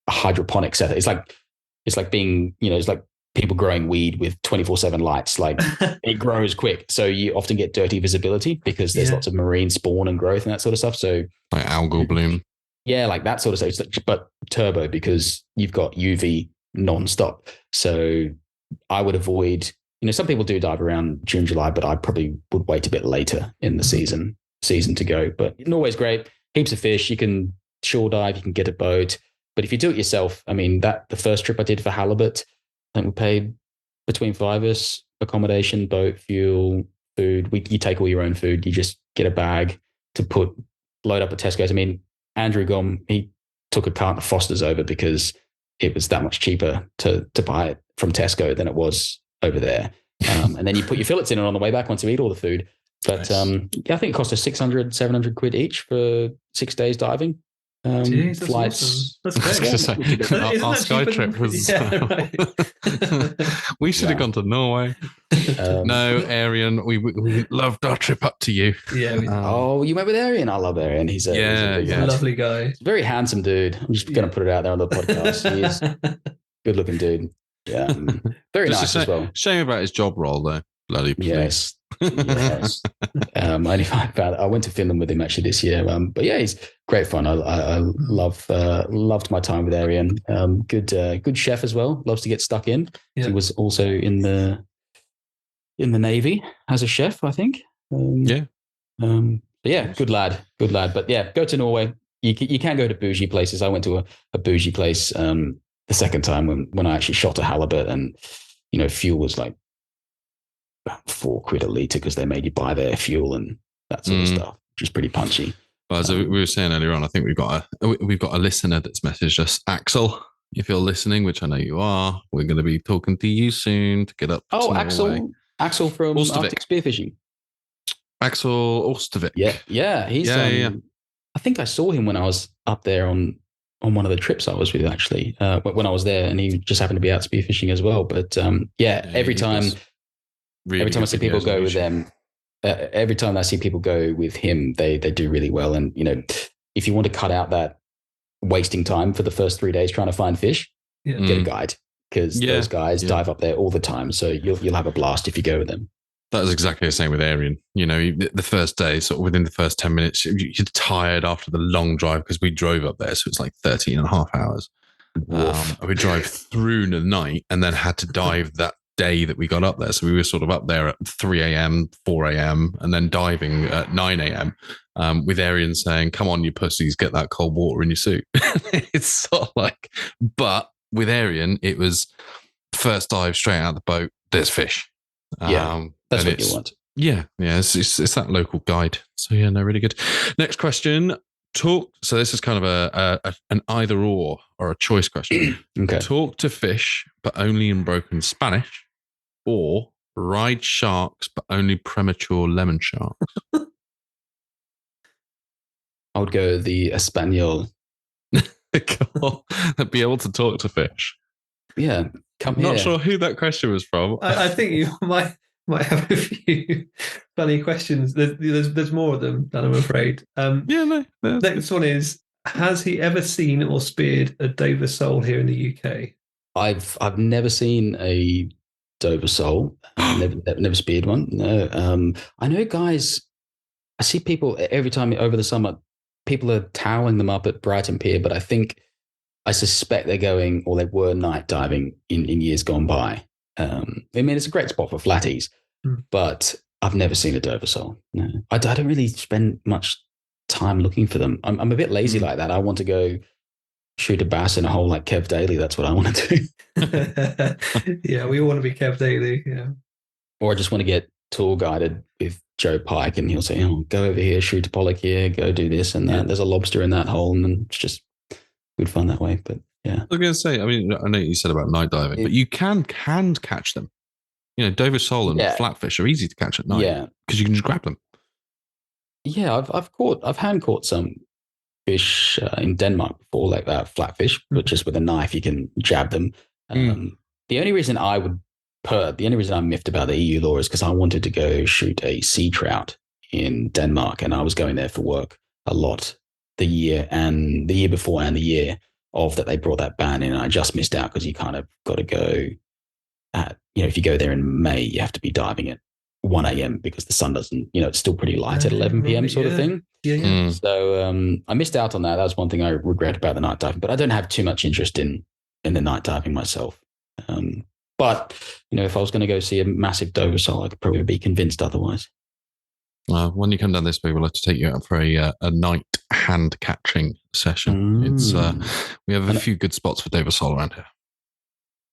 a hydroponic setup. It's like being, it's like people growing weed with 24/7 lights. Like it grows quick. So you often get dirty visibility because there's lots of marine spawn and growth and that sort of stuff. So like algal bloom. Yeah, like that sort of stuff, but turbo because you've got UV non-stop. So I would avoid, some people do dive around June, July, but I probably would wait a bit later in the season to go. But Norway's great. Heaps of fish. You can shore dive, you can get a boat. But if you do it yourself, I mean, the first trip I did for halibut, I think we paid between 5 of us, accommodation, boat, fuel, food. You take all your own food. You just get a bag to load up at Tesco's. I mean, Andrew Gom, he took a carton of Foster's over because it was that much cheaper to buy it from Tesco than it was over there. And then you put your fillets in it on the way back once you eat all the food. But nice. I think it cost us 600, 700 quid each for 6 days diving. Jeez, that's flights. Awesome. That's great. Our Sky trip was. We should have gone to Norway. No, Arian, we loved our trip up to you. Yeah. You went with Arian? I love Arian. He's a lovely guy. He's a very handsome dude. I'm just going to put it out there on the podcast. He is a good-looking dude. Yeah, very nice as well. Shame about his job role, though. Bloody please. Yes. I went to Finland with him actually this year. But yeah, he's great fun. I loved my time with Arian. Good chef as well. Loves to get stuck in. Yeah. He was also in the Navy as a chef, I think. Good lad. But yeah, go to Norway. You can go to bougie places. I went to a bougie place the second time when I actually shot a halibut, and fuel was like about 4 quid a litre because they made you buy their fuel and that sort of stuff, which is pretty punchy. Well, as we were saying earlier on, I think we've got a listener that's messaged us, Axel. If you're listening, which I know you are, we're going to be talking to you soon to get up. Oh, Axel from Arctic Spearfishing. Axel Ostervik. Yeah. He's. I think I saw him when I was up there on one of the trips I was with, actually, when I was there, and he just happened to be out spearfishing as well. But every time I see people go with them, every time I see people go with him, they do really well. And, if you want to cut out that wasting time for the first 3 days trying to find fish, get a guide, because those guys dive up there all the time. So you'll have a blast if you go with them. That was exactly the same with Arian. The first day, sort of within the first 10 minutes, you're tired after the long drive because we drove up there. So it's like 13 and a half hours. We drove through the night and then had to dive that day that we got up there. So we were sort of up there at 3 a.m., 4 a.m., and then diving at 9 a.m. With Arian saying, come on, you pussies, get that cold water in your suit. It's sort of like, but with Arian, it was first dive straight out of the boat, there's fish. That's what you want. Yeah. It's that local guide. So no, really good. Next question. So this is kind of an either or a choice question. Okay. Talk to fish, but only in broken Spanish, or ride sharks, but only premature lemon sharks. I would go the Espanol. Be able to talk to fish. Yeah, come Not here. sure who that question was from. I think you might have a few funny questions. There's more of them, Dan, I'm afraid. Yeah, no. Next one is: has he ever seen or speared a Dover sole here in the UK? I've never seen a Dover sole. Never speared one. No. I know guys. I see people every time over the summer. People are toweling them up at Brighton Pier, but I suspect they're going or they were night diving in years gone by. I mean, it's a great spot for flatties, but I've never seen a Dover sole. No, I don't really spend much time looking for them. I'm a bit lazy like that. I want to go shoot a bass in a hole like Kev Daly. That's what I want to do. Yeah, we all want to be Kev Daly. Yeah. Or I just want to get tour guided with Joe Pike and he'll say, oh, go over here, shoot a pollock here, go do this and that. Yeah. There's a lobster in that hole. And then it's just good fun that way. But yeah. I was going to say, I mean, I know you said about night diving, but you can catch them. You know, Dover sole and flatfish are easy to catch at night because you can just grab them. Yeah, I've hand caught some fish in Denmark before, like that flatfish, but just with a knife you can jab them. The only reason I'm miffed about the EU law is because I wanted to go shoot a sea trout in Denmark, and I was going there for work a lot the year before and the year of that they brought that ban in. And I just missed out because you kind of got to go at, if you go there in May, you have to be diving at 1 a.m. because the sun doesn't, it's still pretty light at 11 p.m. sort of thing. Yeah. So I missed out on that. That was one thing I regret about the night diving, but I don't have too much interest in the night diving myself. But, if I was going to go see a massive Dover sole, I could probably be convinced otherwise. When you come down this way, we'll have to take you out for a night hand catching session. It's we have a few good spots for Dover sole around here.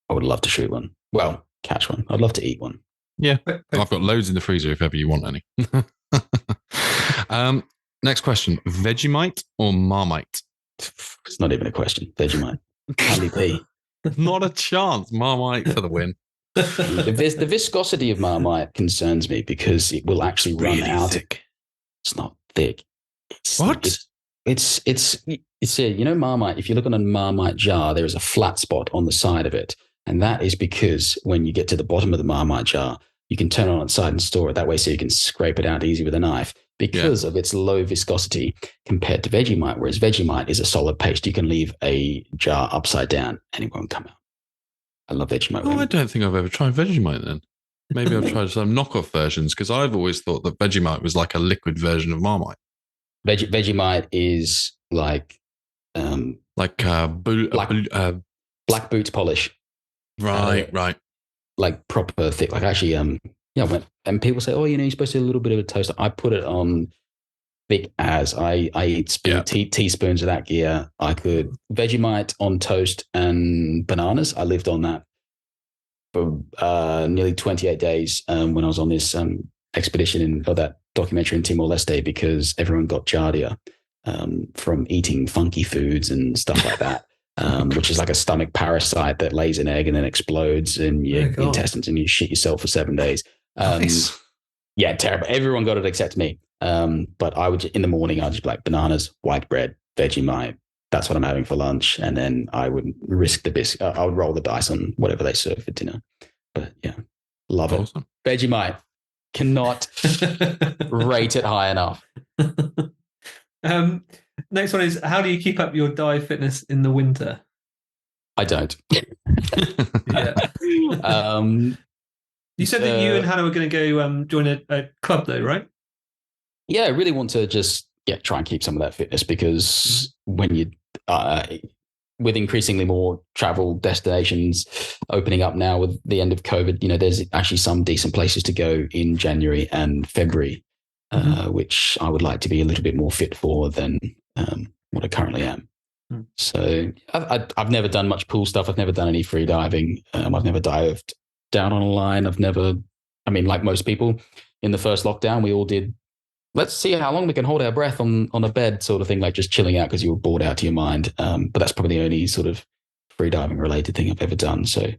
I would love to shoot one. Well, catch one. I'd love to eat one. Yeah, I've got loads in the freezer if ever you want any. Next question: Vegemite or Marmite? It's not even a question. Vegemite. Candy P. Not a chance. Marmite for the win. The viscosity of Marmite concerns me because it will actually run out. Thick. It's not thick. What? It's Marmite. If you look on a Marmite jar, there is a flat spot on the side of it. And that is because when you get to the bottom of the Marmite jar, you can turn it on its side and store it that way so you can scrape it out easy with a knife because of its low viscosity compared to Vegemite, whereas Vegemite is a solid paste. You can leave a jar upside down and it won't come out. I love Vegemite. I don't think I've ever tried Vegemite then. Maybe I've tried some knockoff versions because I've always thought that Vegemite was like a liquid version of Marmite. Vegemite is like black boots polish. Right. Like proper thick. Like actually, and people say, oh, you're supposed to do a little bit of a toast. I put it on thick as I eat teaspoons of that gear. I could Vegemite on toast and bananas. I lived on that for nearly 28 days when I was on this expedition or that documentary in Timor-Leste because everyone got giardia from eating funky foods and stuff like that. Which is like a stomach parasite that lays an egg and then explodes in your intestines and you shit yourself for 7 days. Nice. Yeah, terrible. Everyone got it except me. But I would, in the morning, I'd just be like bananas, white bread, Vegemite. That's what I'm having for lunch. And then I would risk the biscuit. I would roll the dice on whatever they serve for dinner. But yeah, love it. Vegemite, cannot rate it high enough. Next one is, how do you keep up your dive fitness in the winter? I don't. Yeah. You said that you and Hannah were going to go join a club though, right? Yeah, I really want to just try and keep some of that fitness because when you with increasingly more travel destinations opening up now with the end of COVID, there's actually some decent places to go in January and February, which I would like to be a little bit more fit for than what I currently am. So I've never done much pool stuff. I've never done any free diving. I've never dived down on a line. Like most people in the first lockdown, we all did, let's see how long we can hold our breath on a bed sort of thing, like just chilling out because you were bored out to your mind. But that's probably the only sort of free diving related thing I've ever done. So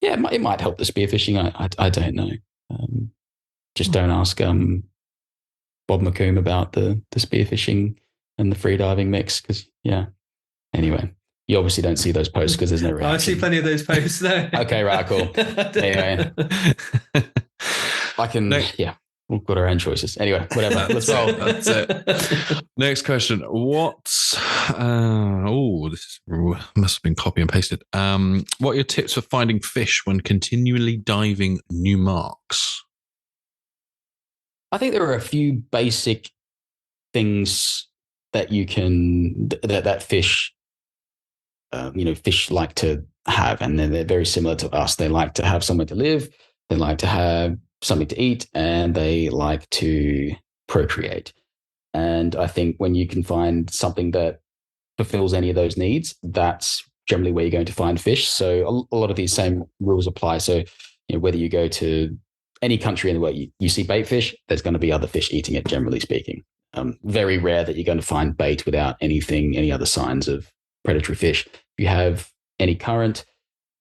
yeah, it might help the spearfishing. I don't know. Just don't ask Bob McComb about the spearfishing and the free diving mix. Because anyway, you obviously don't see those posts because there's no reaction. I see plenty of those posts. No. Okay, right, cool. Anyway, I can. We've got our own choices. Anyway, whatever. Let's roll. That's it. Next question. This must have been copy and pasted. What are your tips for finding fish when continually diving new marks? I think there are a few basic things that you can that fish, fish like to have, and they're very similar to us. They like to have somewhere to live. They like to have something to eat, and they like to procreate. And I think when you can find something that fulfills any of those needs, that's generally where you're going to find fish. So a lot of these same rules apply. So whether you go to any country in the world, you see bait fish, there's going to be other fish eating it, generally speaking. Very rare that you're going to find bait without any other signs of predatory fish. If you have any current,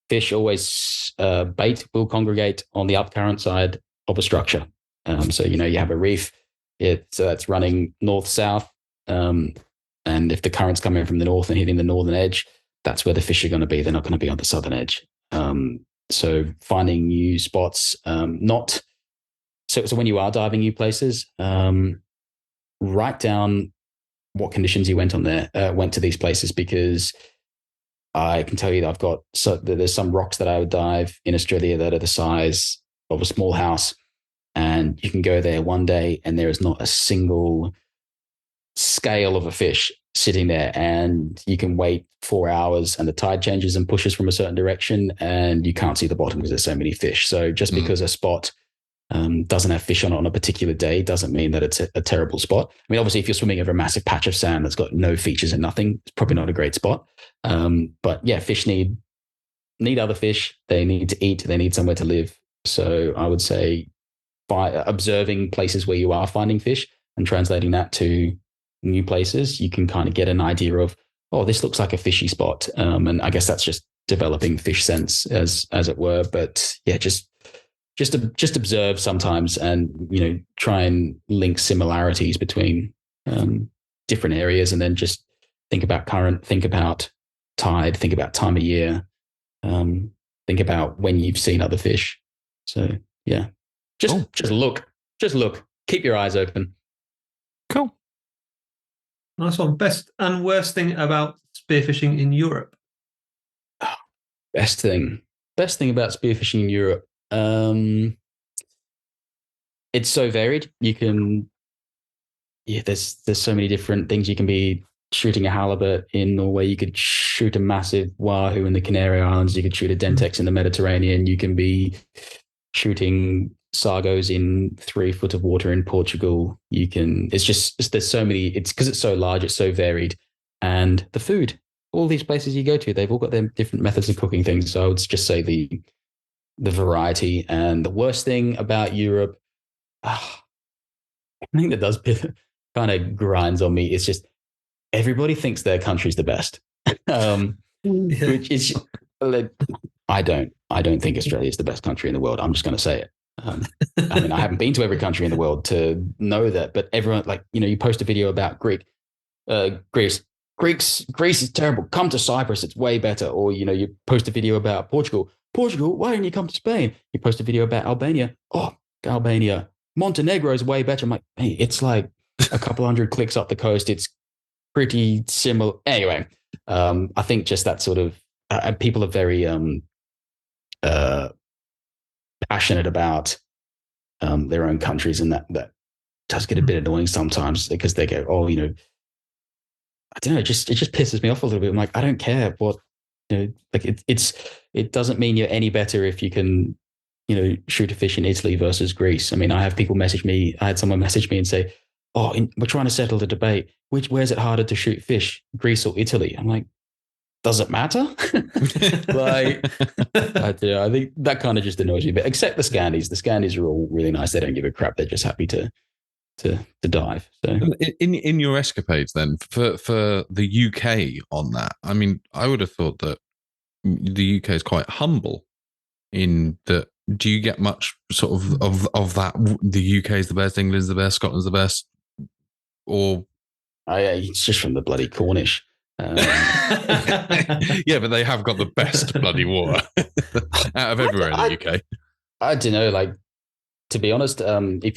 fish always, bait will congregate on the upcurrent side of a structure. So, you have a reef, it's running north-south. And if the current's coming from the north and hitting the northern edge, that's where the fish are going to be. They're not going to be on the southern edge. So finding new spots, so when you are diving new places, write down what conditions you went to these places, because I can tell you that there's some rocks that I would dive in Australia that are the size of a small house, and you can go there one day and there is not a single scale of a fish sitting there, and you can wait 4 hours and the tide changes and pushes from a certain direction and you can't see the bottom because there's so many fish. So just because a spot doesn't have fish on it on a particular day doesn't mean that it's a terrible spot. I mean, obviously, if you're swimming over a massive patch of sand that's got no features and nothing, it's probably not a great spot. But yeah, fish need other fish. They need to eat. They need somewhere to live. So I would say by observing places where you are finding fish and translating that to new places, you can kind of get an idea of, oh, this looks like a fishy spot. And I guess that's just developing fish sense as it were. But yeah, just observe sometimes, and try and link similarities between different areas, and then just think about current, think about tide, think about time of year, think about when you've seen other fish. So yeah, just look, keep your eyes open. Cool. Nice one. Best and worst thing about spearfishing in Europe? Best thing about spearfishing in Europe. It's so varied. You can, there's so many different things. You can be shooting a halibut in Norway. You could shoot a massive wahoo in the Canary Islands. You could shoot a dentex in the Mediterranean. You can be shooting sargos in 3 foot of water in Portugal. There's so many, it's because it's so large, it's so varied. And the food, all these places you go to, they've all got their different methods of cooking things. So I would just say the variety. And the worst thing about Europe, I think that does kind of grinds on me. It's just everybody thinks their country's the best, which is I don't think Australia is the best country in the world. I'm just going to say it. I mean, I haven't been to every country in the world to know that, but everyone, you post a video about Greece. Greece is terrible. Come to Cyprus, it's way better. Or you post a video about Portugal. Why didn't you come to Spain? You post a video about Albania. Oh, Albania. Montenegro is way better. I'm like, hey, it's like a couple hundred clicks up the coast. It's pretty similar. Anyway, I think just that sort of people are very passionate about their own countries, and that does get a bit annoying sometimes, because they go, oh, I don't know, it just pisses me off a little bit. I'm like, I don't care what, it doesn't mean you're any better if you can, shoot a fish in Italy versus Greece. I mean, I had someone message me and say, oh, we're trying to settle the debate. Where's it harder to shoot fish, Greece or Italy? I'm like, does it matter? I think that kind of just annoys me. But except the Scandies. The Scandies are all really nice. They don't give a crap. They're just happy to dive. So in your escapades then, for the UK on that, I mean, I would have thought that the UK is quite humble in that. Do you get much sort of that? The UK is the best, England's the best, Scotland's the best, or It's just from the bloody Cornish. Yeah, but they have got the best bloody water out of everywhere in the UK. I don't know. Like, to be honest, if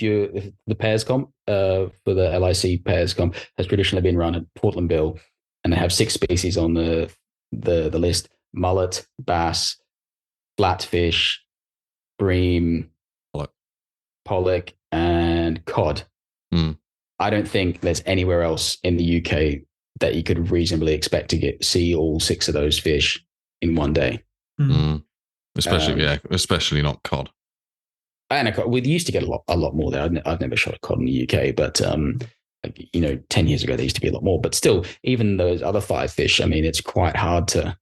the pairs comp for the LIC pairs comp has traditionally been run at Portland Bill, and they have 6 species on the list: mullet, bass, flatfish, bream, pollock, and cod. Mm. I don't think there's anywhere else in the UK that you could reasonably expect to see all 6 of those fish in one day. Mm. Especially not cod. And we used to get a lot more there. I've never shot a cod in the UK, but 10 years ago there used to be a lot more. But still, even those other 5 fish, I mean, it's quite hard to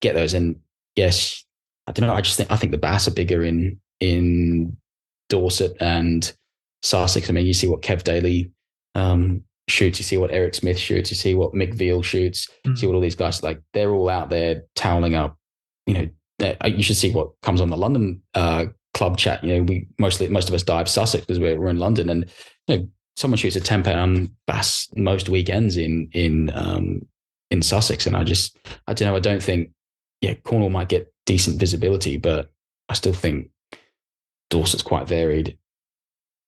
get those. And yes, I don't know. I think the bass are bigger in Dorset and Sussex. I mean, you see what Kev Daly shoots, you see what Eric Smith shoots, you see what Mick Veal shoots, you see what all these guys, like, they're all out there toweling up. You should see what comes on the London club chat. Most of us dive Sussex because we're in London, and someone shoots a 10-pound bass most weekends in Sussex, and I don't know. I don't think Cornwall might get decent visibility, but I still think Dorset's quite varied.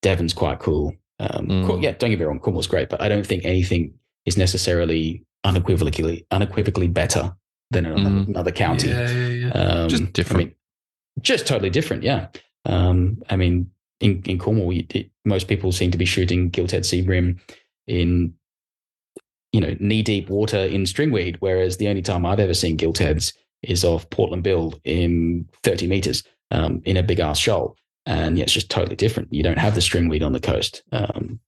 Devon's quite cool. Don't get me wrong, Cornwall's great, but I don't think anything is necessarily unequivocally better than another county. Just different. I mean, just totally different. Yeah. I mean, in Cornwall, most people seem to be shooting gilthead sea bream in knee-deep water in stringweed, whereas the only time I've ever seen giltheads is off Portland Bill in 30 meters in a big ass shoal. And it's just totally different. You don't have the stringweed on the coast, and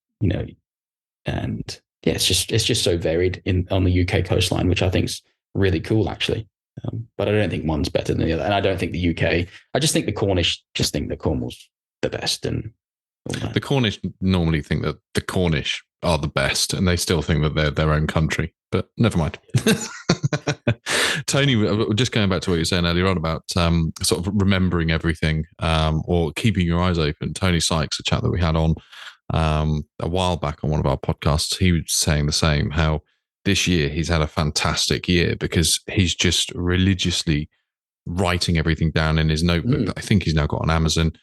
it's just so varied on the UK coastline, which I think is really cool, actually. But I don't think one's better than the other, and I don't think the UK. I just think the Cornish think that Cornwall's the best, and the Cornish normally think that the Cornish are the best, and they still think that they're their own country. But never mind. Tony, just going back to what you were saying earlier on about sort of remembering everything or keeping your eyes open. Tony Sykes, a chat that we had on a while back on one of our podcasts, he was saying the same, how this year he's had a fantastic year because he's just religiously writing everything down in his notebook that I think he's now got on Amazon,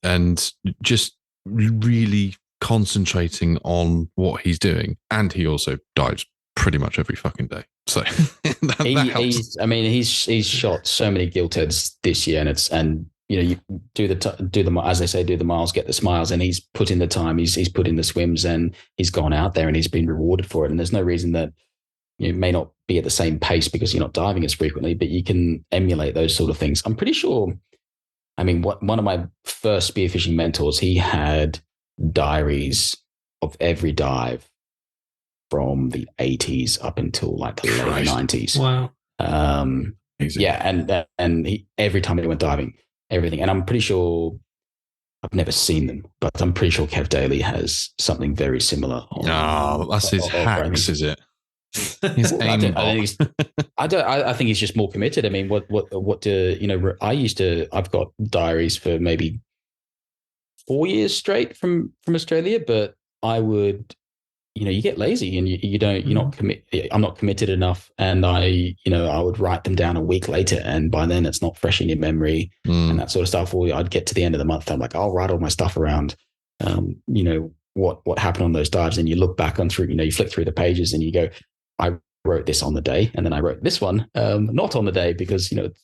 and just really concentrating on what he's doing. And he also dives pretty much every fucking day. So that helps. He's shot so many giltheads this year, and you do the as they say, do the miles, get the smiles, and he's put in the time, he's put in the swims, and he's gone out there and he's been rewarded for it. And there's no reason that you may not be at the same pace because you're not diving as frequently, but you can emulate those sort of things. I'm pretty sure. I mean, one of my first spearfishing mentors, he had diaries of every dive from the 80s up until like the late 90s. Wow. And he, every time he went diving, everything. And I'm pretty sure, I've never seen them, but I'm pretty sure Kev Daly has something very similar. That's his hacks, is it? His aim. I think he's just more committed. I mean, I've got diaries for maybe 4 years straight from Australia, but I would, you get lazy and I'm not committed enough. And I would write them down a week later, and by then it's not fresh in your memory and that sort of stuff. Or I'd get to the end of the month, I'm like, I'll write all my stuff around, what happened on those dives. And you look back on through, you flick through the pages and you go, I wrote this on the day, and then I wrote this one not on the day because, it's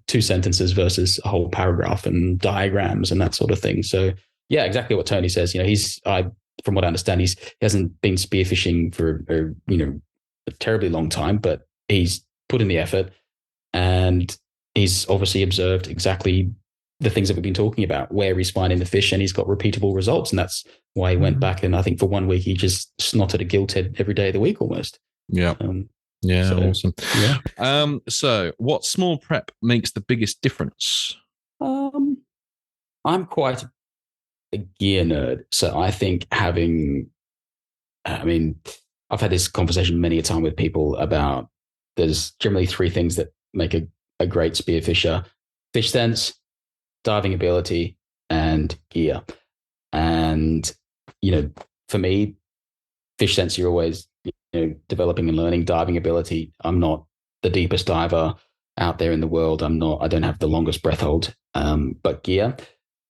2 sentences versus a whole paragraph and diagrams and that sort of thing. So yeah, exactly what Tony says. From what I understand, he hasn't been spearfishing for a terribly long time, but he's put in the effort, and he's obviously observed exactly the things that we've been talking about, where he's finding the fish, and he's got repeatable results. And that's why he went back, and I think for 1 week he just snotted a gilthead every day of the week almost. Yeah. Awesome. Yeah. So what small prep makes the biggest difference? I'm quite a gear nerd. So I think I've had this conversation many a time with people about, there's generally 3 things that make a great spearfisher: fish sense, diving ability, and gear. And, for me, fish sense you're always developing and learning. Diving ability, I'm not the deepest diver out there in the world. I don't have the longest breath hold. But gear,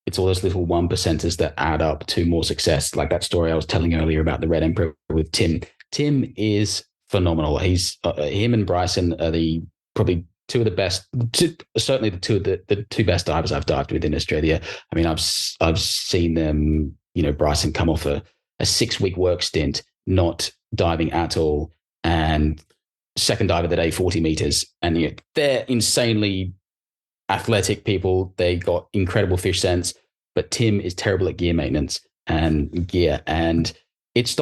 it's all those little 1%ers that add up to more success. Like that story I was telling earlier about the Red Emperor with Tim. Tim is phenomenal. He's him and Bryson are probably two of the best, certainly the two best divers I've dived with in Australia. I mean, I've seen them, Bryson come off a 6-week work stint, not diving at all, and second dive of the day, 40 meters. And they're insanely athletic people. They got incredible fish sense, but Tim is terrible at gear maintenance and gear. And it's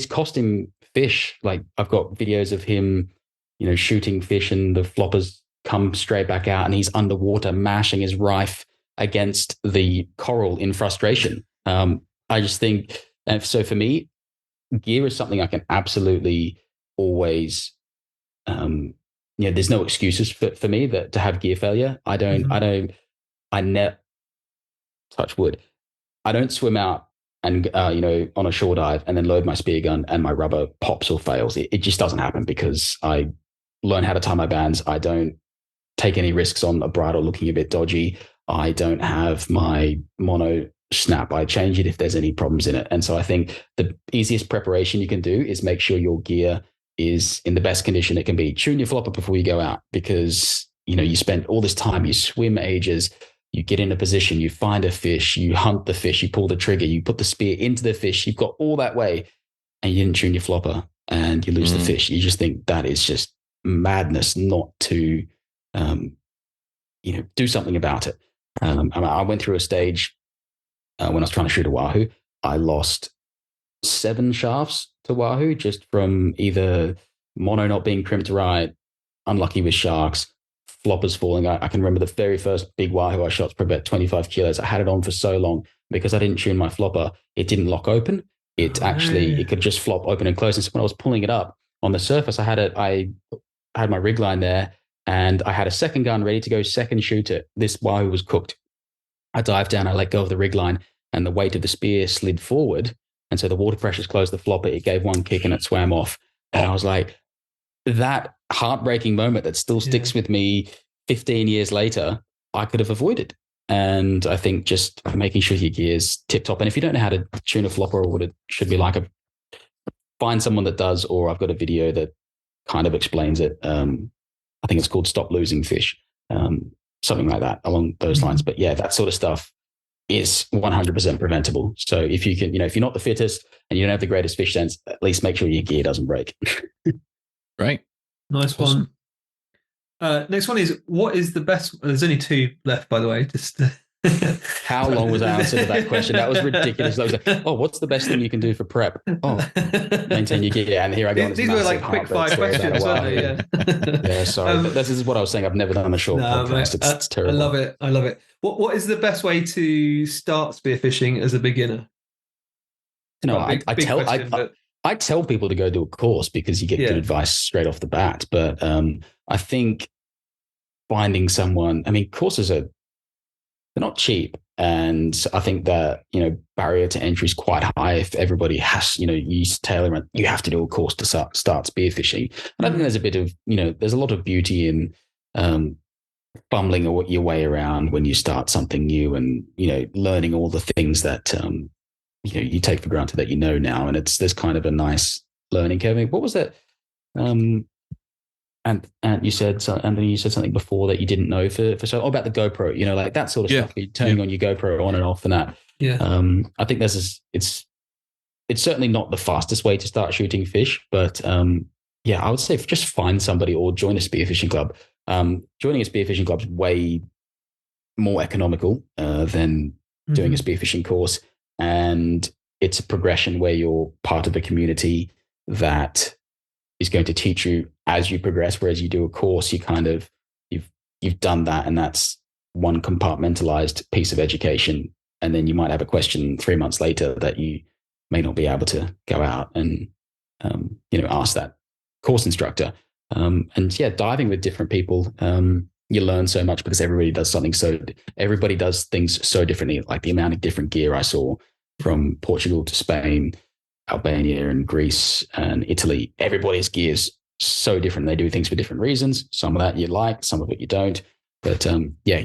cost him fish. Like I've got videos of him, shooting fish and the floppers come straight back out and he's underwater mashing his rife against the coral in frustration. I just think, and so for me, gear is something I can absolutely always, there's no excuses for me to have gear failure. I never touch wood. I don't swim out and, on a shore dive and then load my spear gun and my rubber pops or fails. It just doesn't happen because I learn how to tie my bands. I don't take any risks on a bridle looking a bit dodgy. I don't have my mono snap. I change it if there's any problems in it. And so I think the easiest preparation you can do is make sure your gear is in the best condition it can be. Tune your flopper before you go out because, you spend all this time, you swim ages, you get in a position, you find a fish, you hunt the fish, you pull the trigger, you put the spear into the fish, you've got all that way and you didn't tune your flopper and you lose the fish. You just think that is just madness not to, do something about it. I went through a stage when I was trying to shoot a wahoo. I lost 7 shafts to wahoo just from either mono not being crimped right, unlucky with sharks, floppers falling. I can remember the very first big wahoo I shot for about 25 kilos. I had it on for so long because I didn't tune my flopper. It didn't lock open. It could just flop open and close. And so when I was pulling it up on the surface, I had my rig line there and I had a second gun ready to go second shoot it. This wahoo was cooked. I dived down, I let go of the rig line and the weight of the spear slid forward. And so the water pressures closed the flopper. It gave one kick and it swam off. And I was like, that heartbreaking moment that still sticks with me 15 years later, I could have avoided. And I think just making sure your gear's tip top. And if you don't know how to tune a flopper or what it should be like, find someone that does, or I've got a video that kind of explains it. I think it's called Stop Losing Fish, something like that along those lines. But yeah, that sort of stuff is 100% preventable. So if you can, if you're not the fittest and you don't have the greatest fish sense, at least make sure your gear doesn't break. Right. Nice one. Next one is, what is the best? There's only 2 left, by the way. Just how long was our answer to that question? That was ridiculous. I was like, what's the best thing you can do for prep? Maintain your gear. And here I go. These were like quick 5 questions, weren't they? Yeah. Yeah. Sorry, but this is what I was saying. I've never done a short podcast. Mate, it's terrible. I love it. What is the best way to start spearfishing as a beginner? I tell people to go do a course because you get good advice straight off the bat. But I think finding someone, courses they're not cheap. And I think that, barrier to entry is quite high if everybody has, you tailor it, you have to do a course to start spearfishing. And I think there's a bit of, there's a lot of beauty in fumbling your way around when you start something new and, learning all the things that, you take for granted that now. And there's kind of a nice learning curve. What was that? And you said, Anthony, you said something before that you didn't know about the GoPro, like that sort of stuff. You're turning on your GoPro on and off and that. Yeah. I think it's certainly not the fastest way to start shooting fish, but I would say just find somebody or join a spearfishing club. Joining a spearfishing club is way more economical than doing a spearfishing course. And it's a progression where you're part of a community that is going to teach you as you progress. Whereas you do a course, you've done that, and that's one compartmentalized piece of education. And then you might have a question 3 months later that you may not be able to go out and ask that course instructor. Diving with different people, you learn so much because everybody does things so differently. Like the amount of different gear I saw from Portugal to Spain, Albania and Greece and Italy, everybody's gear's so different. They do things for different reasons. Some of that you like, some of it you don't. But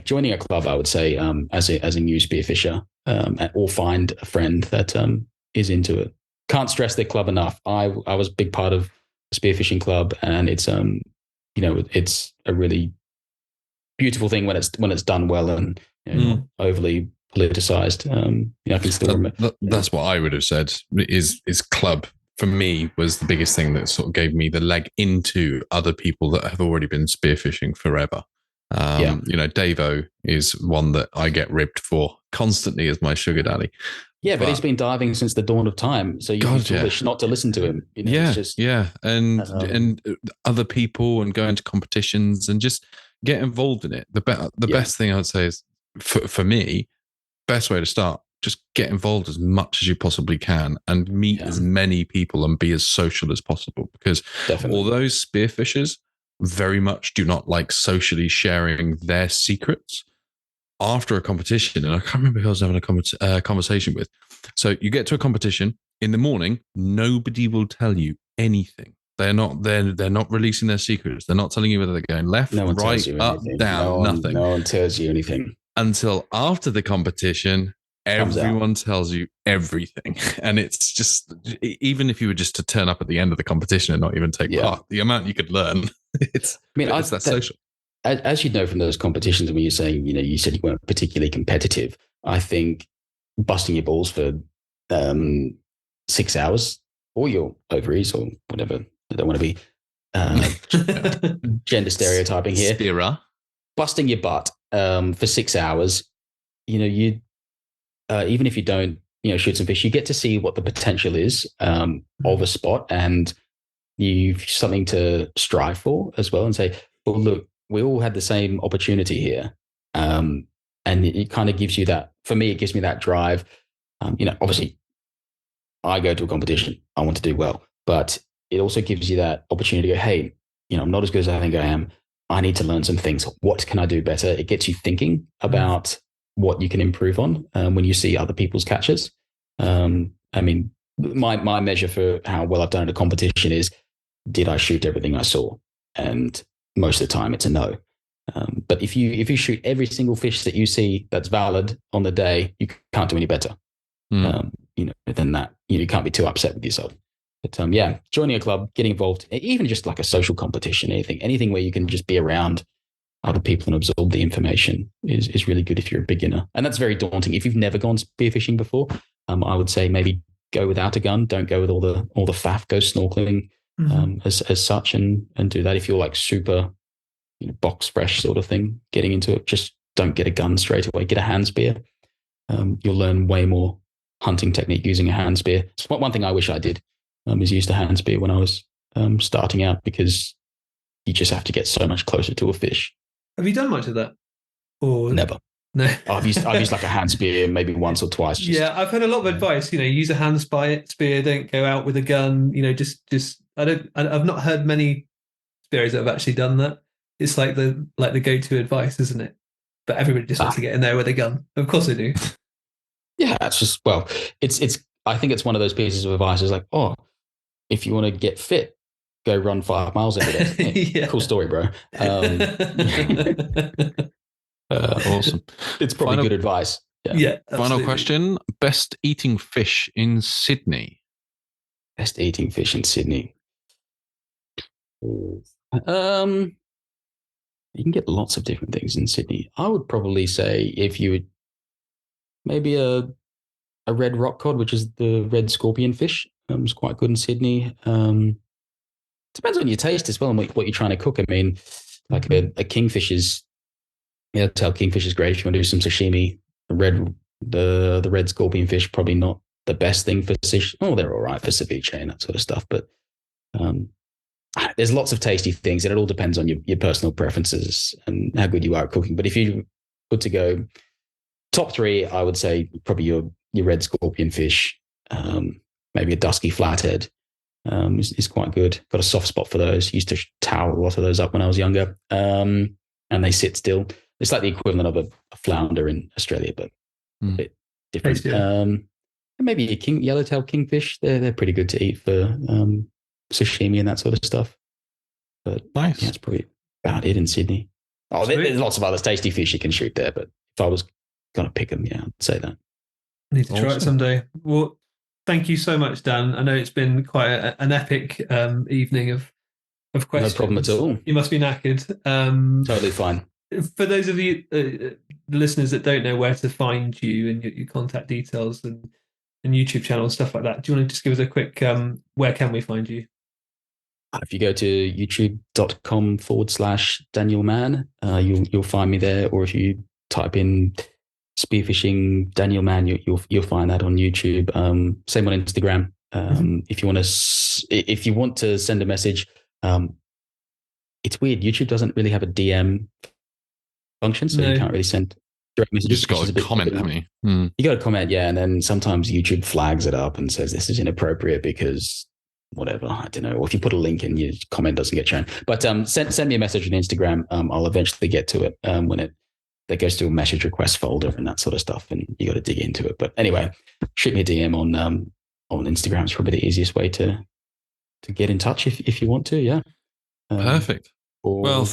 joining a club, I would say, as a new spearfisher, or find a friend that is into it. Can't stress their club enough. I was a big part of a spearfishing club, and it's it's a really beautiful thing when it's done well and not overly politicized. I can still remember. That's what I would have said. Is club for me was the biggest thing that sort of gave me the leg into other people that have already been spearfishing forever. Davo is one that I get ribbed for constantly as my sugar daddy. Yeah, but he's been diving since the dawn of time, so you'd be foolish not to listen to him. And other people and go into competitions and just get involved in it. The best thing I would say is for me, best way to start, just get involved as much as you possibly can and meet as many people and be as social as possible, because although spearfishers very much do not like socially sharing their secrets after a competition, and I can't remember who I was having a conversation with. So you get to a competition in the morning, nobody will tell you anything. They're not releasing their secrets. They're not telling you whether they're going left, right, up, down, nothing. No one tells you anything. Until after the competition, everyone tells you everything. And it's just, even if you were just to turn up at the end of the competition and not even take part, the amount you could learn, it's that social. As you know from those competitions, when you're saying, you said you weren't particularly competitive, I think busting your balls for 6 hours, or your ovaries, or whatever, I don't want to be gender stereotyping here. Spearer. Busting your butt for 6 hours, you even if you don't, shoot some fish, you get to see what the potential is of a spot, and you've something to strive for as well, and say, well, look, we all had the same opportunity here. And it kind of gives you that, for me, it gives me that drive. Obviously I go to a competition, I want to do well, but it also gives you that opportunity to go, hey, I'm not as good as I think I am. I need to learn some things. What can I do better? It gets you thinking about what you can improve on when you see other people's catches. My measure for how well I've done at a competition is, did I shoot everything I saw? And most of the time it's a no. But if you shoot every single fish that you see that's valid on the day, you can't do any better. Than that. You can't be too upset with yourself. But joining a club, getting involved, even just like a social competition, anything where you can just be around other people and absorb the information is really good if you're a beginner. And that's very daunting. If you've never gone spearfishing before, I would say maybe go without a gun. Don't go with all the faff. Go snorkeling as such, and do that. If you're like super box fresh sort of thing, getting into it, just don't get a gun straight away. Get a hand spear. You'll learn way more hunting technique using a hand spear. It's one thing I wish I did, is used a hand spear when I was starting out, because you just have to get so much closer to a fish. Have you done much of that? Or never? No. I've used like a hand spear maybe once or twice. I've heard a lot of advice. Use a hand spear. Don't go out with a gun. I've not heard many spearers that have actually done that. It's like the go-to advice, isn't it? But everybody just wants to get in there with a gun. Of course they do. Yeah, it's just, it's. I think it's one of those pieces of advice. It's like, if you want to get fit, go run 5 miles every day. Hey, cool story, bro. Awesome. It's probably good advice. Yeah. Final question: best eating fish in Sydney. Best eating fish in Sydney. You can get lots of different things in Sydney. I would probably say, if you would, maybe a red rock cod, which is the red scorpion fish. It's quite good in Sydney. Depends on your taste as well and what you're trying to cook. I mean, like a kingfish is, tail kingfish is great if you want to do some sashimi. The red scorpion fish, probably not the best thing for ceviche. Oh, they're all right for ceviche and that sort of stuff. But there's lots of tasty things, and it all depends on your personal preferences and how good you are at cooking. But if you were to go top 3, I would say probably your red scorpion fish, maybe a dusky flathead is quite good. Got a soft spot for those. Used to towel a lot of those up when I was younger, and they sit still. It's like the equivalent of a flounder in Australia, but a bit different. maybe a yellowtail kingfish. They're pretty good to eat for sashimi and that sort of stuff. But Nice. yeah, it's probably about it in Sydney. Oh, there's lots of other tasty fish you can shoot there, but if I was going to pick them, yeah, I'd say that. Need to try it Awesome. someday. Well, thank you so much, Dan. I know it's been quite an epic evening of questions. No problem at all. You must be knackered. Totally fine. For those of you, the listeners that don't know where to find you and your contact details and YouTube channel and stuff like that, do you want to just give us a quick where can we find you? If you go to youtube.com/Daniel Mann, you'll find me there. Or if you type in Spearfishing Daniel Mann, you'll find that on YouTube. Same on Instagram. If you want to send a message, it's weird. YouTube doesn't really have a DM function, so you can't really send direct You messages. just got to comment, haven't you? Mm. You got to comment, yeah, and then sometimes YouTube flags it up and says this is inappropriate because whatever, I don't know. Or if you put a link in, your comment doesn't get shown. But send me a message on Instagram. I'll eventually get to it when that goes to a message request folder and that sort of stuff, and you got to dig into it. But anyway, shoot me a DM on Instagram. It's probably the easiest way to get in touch if you want to. Yeah. Perfect. Well,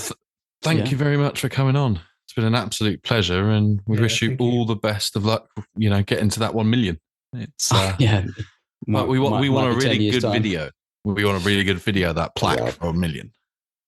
thank you very much for coming on. It's been an absolute pleasure, and we wish you all the best of luck. Getting to that 1 million. It's But we want a really good video. We want a really good video of that plaque for 1 million.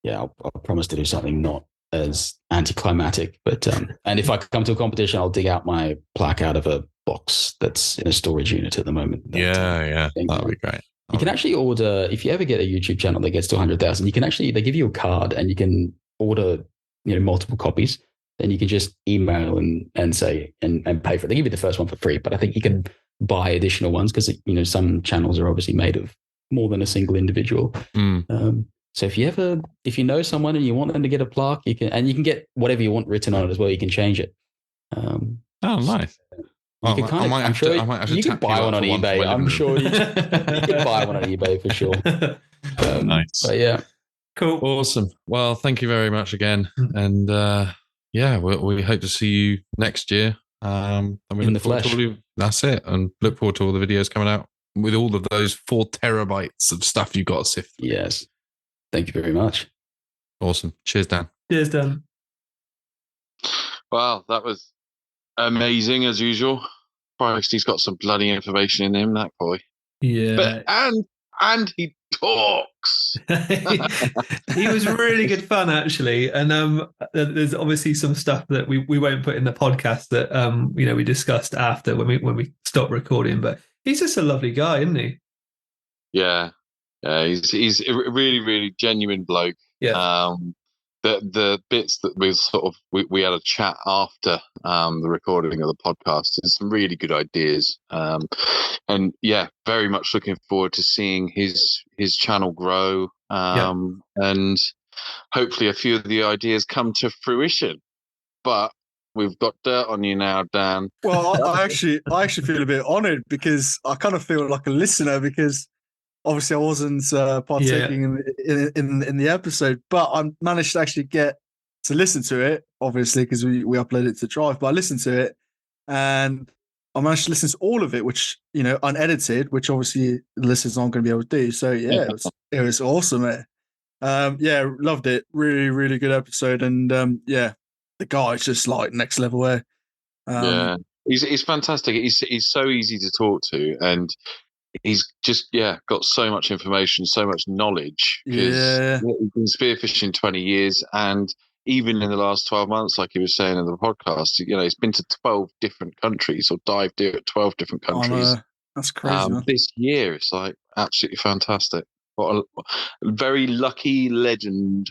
Yeah, I'll promise to do something not as anticlimactic. But and if I come to a competition, I'll dig out my plaque out of a box that's in a storage unit at the moment. That'd be great. You can actually order, if you ever get a YouTube channel that gets to 100,000, you can actually, they give you a card and you can order, multiple copies. Then you can just email and say, and pay for it. They give you the first one for free, but I think you can buy additional ones because, some channels are obviously made of more than a single individual. So if you know someone and you want them to get a plaque, you can get whatever you want written on it as well. You can change it. Oh, nice. You can you can buy one on eBay. I'm sure you can buy one on eBay for sure. Nice. But yeah. Cool. Awesome. Well, thank you very much again. And we hope to see you next year. And we in the flesh. That's it. And look forward to all the videos coming out with all of those 4 terabytes of stuff you've got to sift through. Yes. Thank you very much. Awesome. Cheers, Dan. Cheers, Dan. Wow, that was amazing as usual. Christ, he's got some bloody information in him, that boy. Yeah. But, and he talks. He was really good fun, actually. And there's obviously some stuff that we won't put in the podcast that we discussed after when we stopped recording. But he's just a lovely guy, isn't he? Yeah, he's a really, really genuine bloke. Yeah. The bits that we had a chat after the recording of the podcast, there's some really good ideas, and very much looking forward to seeing his channel grow, and hopefully a few of the ideas come to fruition. But we've got dirt on you now, Dan. Well, I actually feel a bit honoured because I kind of feel like a listener because obviously I wasn't partaking in the episode, but I managed to actually get to listen to it, obviously, because we uploaded it to Drive, but I listened to it and I managed to listen to all of it, which, unedited, which obviously the listeners aren't going to be able to do. So it was awesome. Loved it. Really, really good episode. And the guy's just like next level there. He's fantastic. He's so easy to talk to, and he's just got so much information, so much knowledge, because he's been spearfishing 20 years, and even in the last 12 months, like he was saying in the podcast, he's been to 12 different countries or dived at 12 different countries. That's crazy, man. This year it's like absolutely fantastic. What a very lucky legend.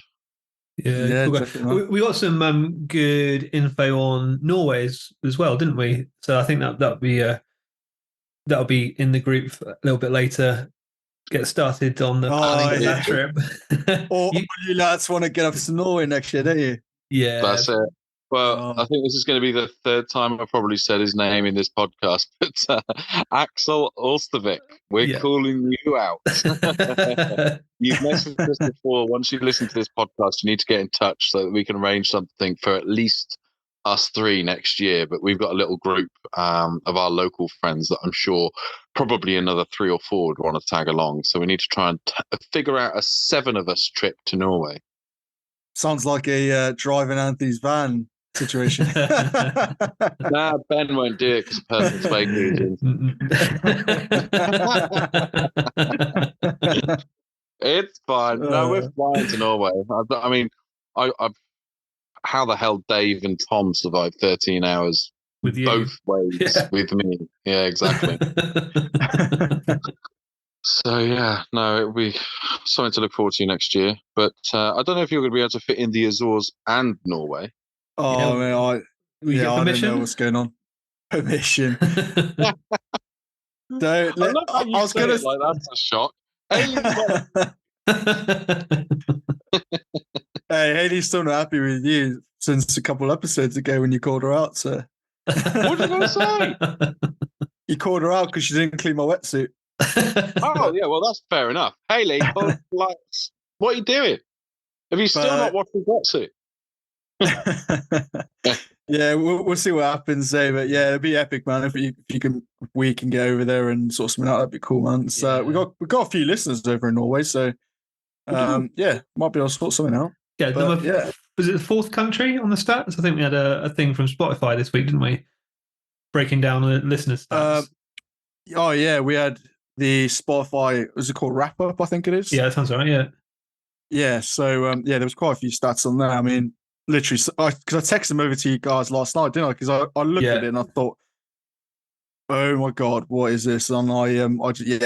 Yeah, cool. We got some good info on Norway as well, didn't we? So I think that'll be in the group a little bit later. Get started on the planning of that trip. Or you lads want to get up to Norway next year, don't you? Yeah, that's it. Well, I think this is going to be the third time I've probably said his name in this podcast, but Axel Olstervik, we're calling you out. You've messaged us before. Once you listen to this podcast, you need to get in touch so that we can arrange something for at least us three next year, but we've got a little group of our local friends that I'm sure probably another 3 or 4 would want to tag along. So we need to try and figure out a 7 of us trip to Norway. Sounds like a driving Anthony's van situation. Nah, Ben won't do it because of personal space reasons. It's fine. No, we're flying to Norway. I mean, how the hell Dave and Tom survived 13 hours with you both ways with me? Yeah, exactly. So yeah, no, it'll be something to look forward to next year. But I don't know if you're going to be able to fit in the Azores and Norway. Oh, man, I don't know what's going on. Permission. I was going to like that's a shock. Hey, Haley's still not happy with you since a couple episodes ago when you called her out. So, what did I say? You called her out because she didn't clean my wetsuit. Oh yeah, well that's fair enough. Haley, what are you doing? Have you still not watched the wetsuit? Yeah, we'll see what happens there, but yeah, it'd be epic, man. If we can get over there and sort something out, that'd be cool, man. So we got a few listeners over in Norway, so yeah, might be able to sort something out. Yeah, was it the 4th country on the stats? I think we had a thing from Spotify this week, didn't we? Breaking down the listener stats. Oh yeah, we had the Spotify. Was it called Wrap Up? I think it is. Yeah, that sounds right. Yeah. Yeah. So there was quite a few stats on there. I mean, literally, because I texted them over to you guys last night, didn't I? Because I looked at it and I thought, oh my god, what is this? And I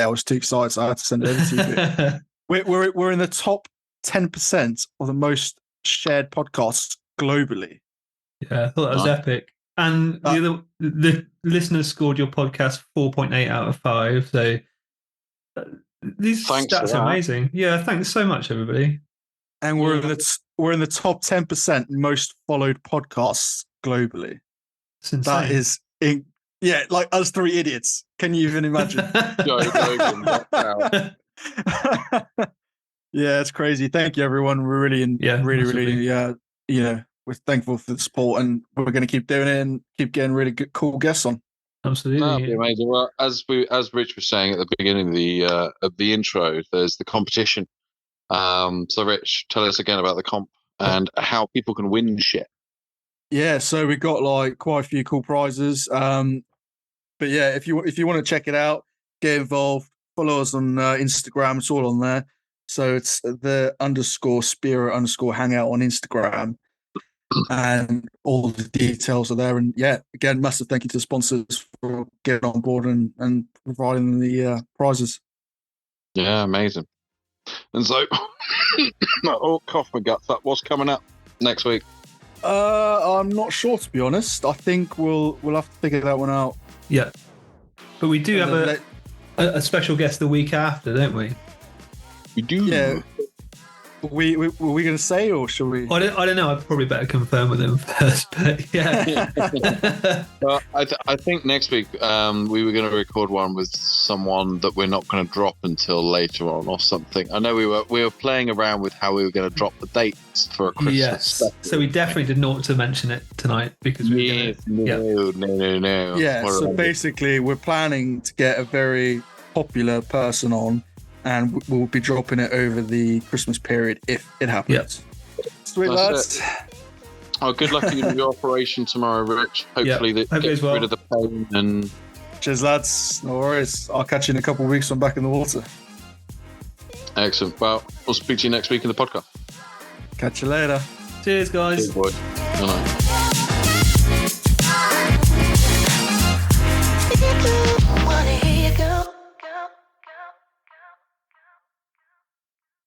was too excited, so I had to send it over to you. We're in the top 10% of the most shared podcasts globally. Yeah, I thought that was epic. And the listeners scored your podcast 4.8 out of 5. So these stats are amazing. Yeah, thanks so much, everybody. And we're in the top 10% most followed podcasts globally. It's insane. That is, like us 3 idiots. Can you even imagine? Yeah, it's crazy. Thank you, everyone. We're really, we're thankful for the support, and we're going to keep doing it and keep getting really good, cool guests on. Absolutely, that'd be amazing. Well, as Rich was saying at the beginning of the intro, there's the competition. So, Rich, tell us again about the comp and how people can win shit. Yeah, so we got like quite a few cool prizes. But yeah, if you want to check it out, get involved. Follow us on Instagram. It's all on there. So it's the _Spear_hangout on Instagram, and all the details are there. And yeah, again, massive thank you to the sponsors for getting on board and providing the prizes. Yeah, amazing. And so, cough my guts up. What's coming up next week? I'm not sure, to be honest. I think we'll have to figure that one out. Yeah, but we do have a special guest the week after, don't we? We do. Yeah. Were we going to say, or should we? I don't know. I'd probably better confirm with him first. But yeah. Well, I think next week we were going to record one with someone that we're not going to drop until later on or something. I know we were playing around with how we were going to drop the dates for a Christmas special. So we definitely did not to mention it tonight because No. Yeah. So basically, we're planning to get a very popular person on, and we'll be dropping it over the Christmas period if it happens. Yep. Sweet lads. Oh, good luck in your operation tomorrow, Rich. Hopefully that gets rid of the pain. And cheers, lads. No worries. I'll catch you in a couple of weeks when I'm back in the water. Excellent. Well, we'll speak to you next week in the podcast. Catch you later. Cheers, guys. Cheers, boys. Good night.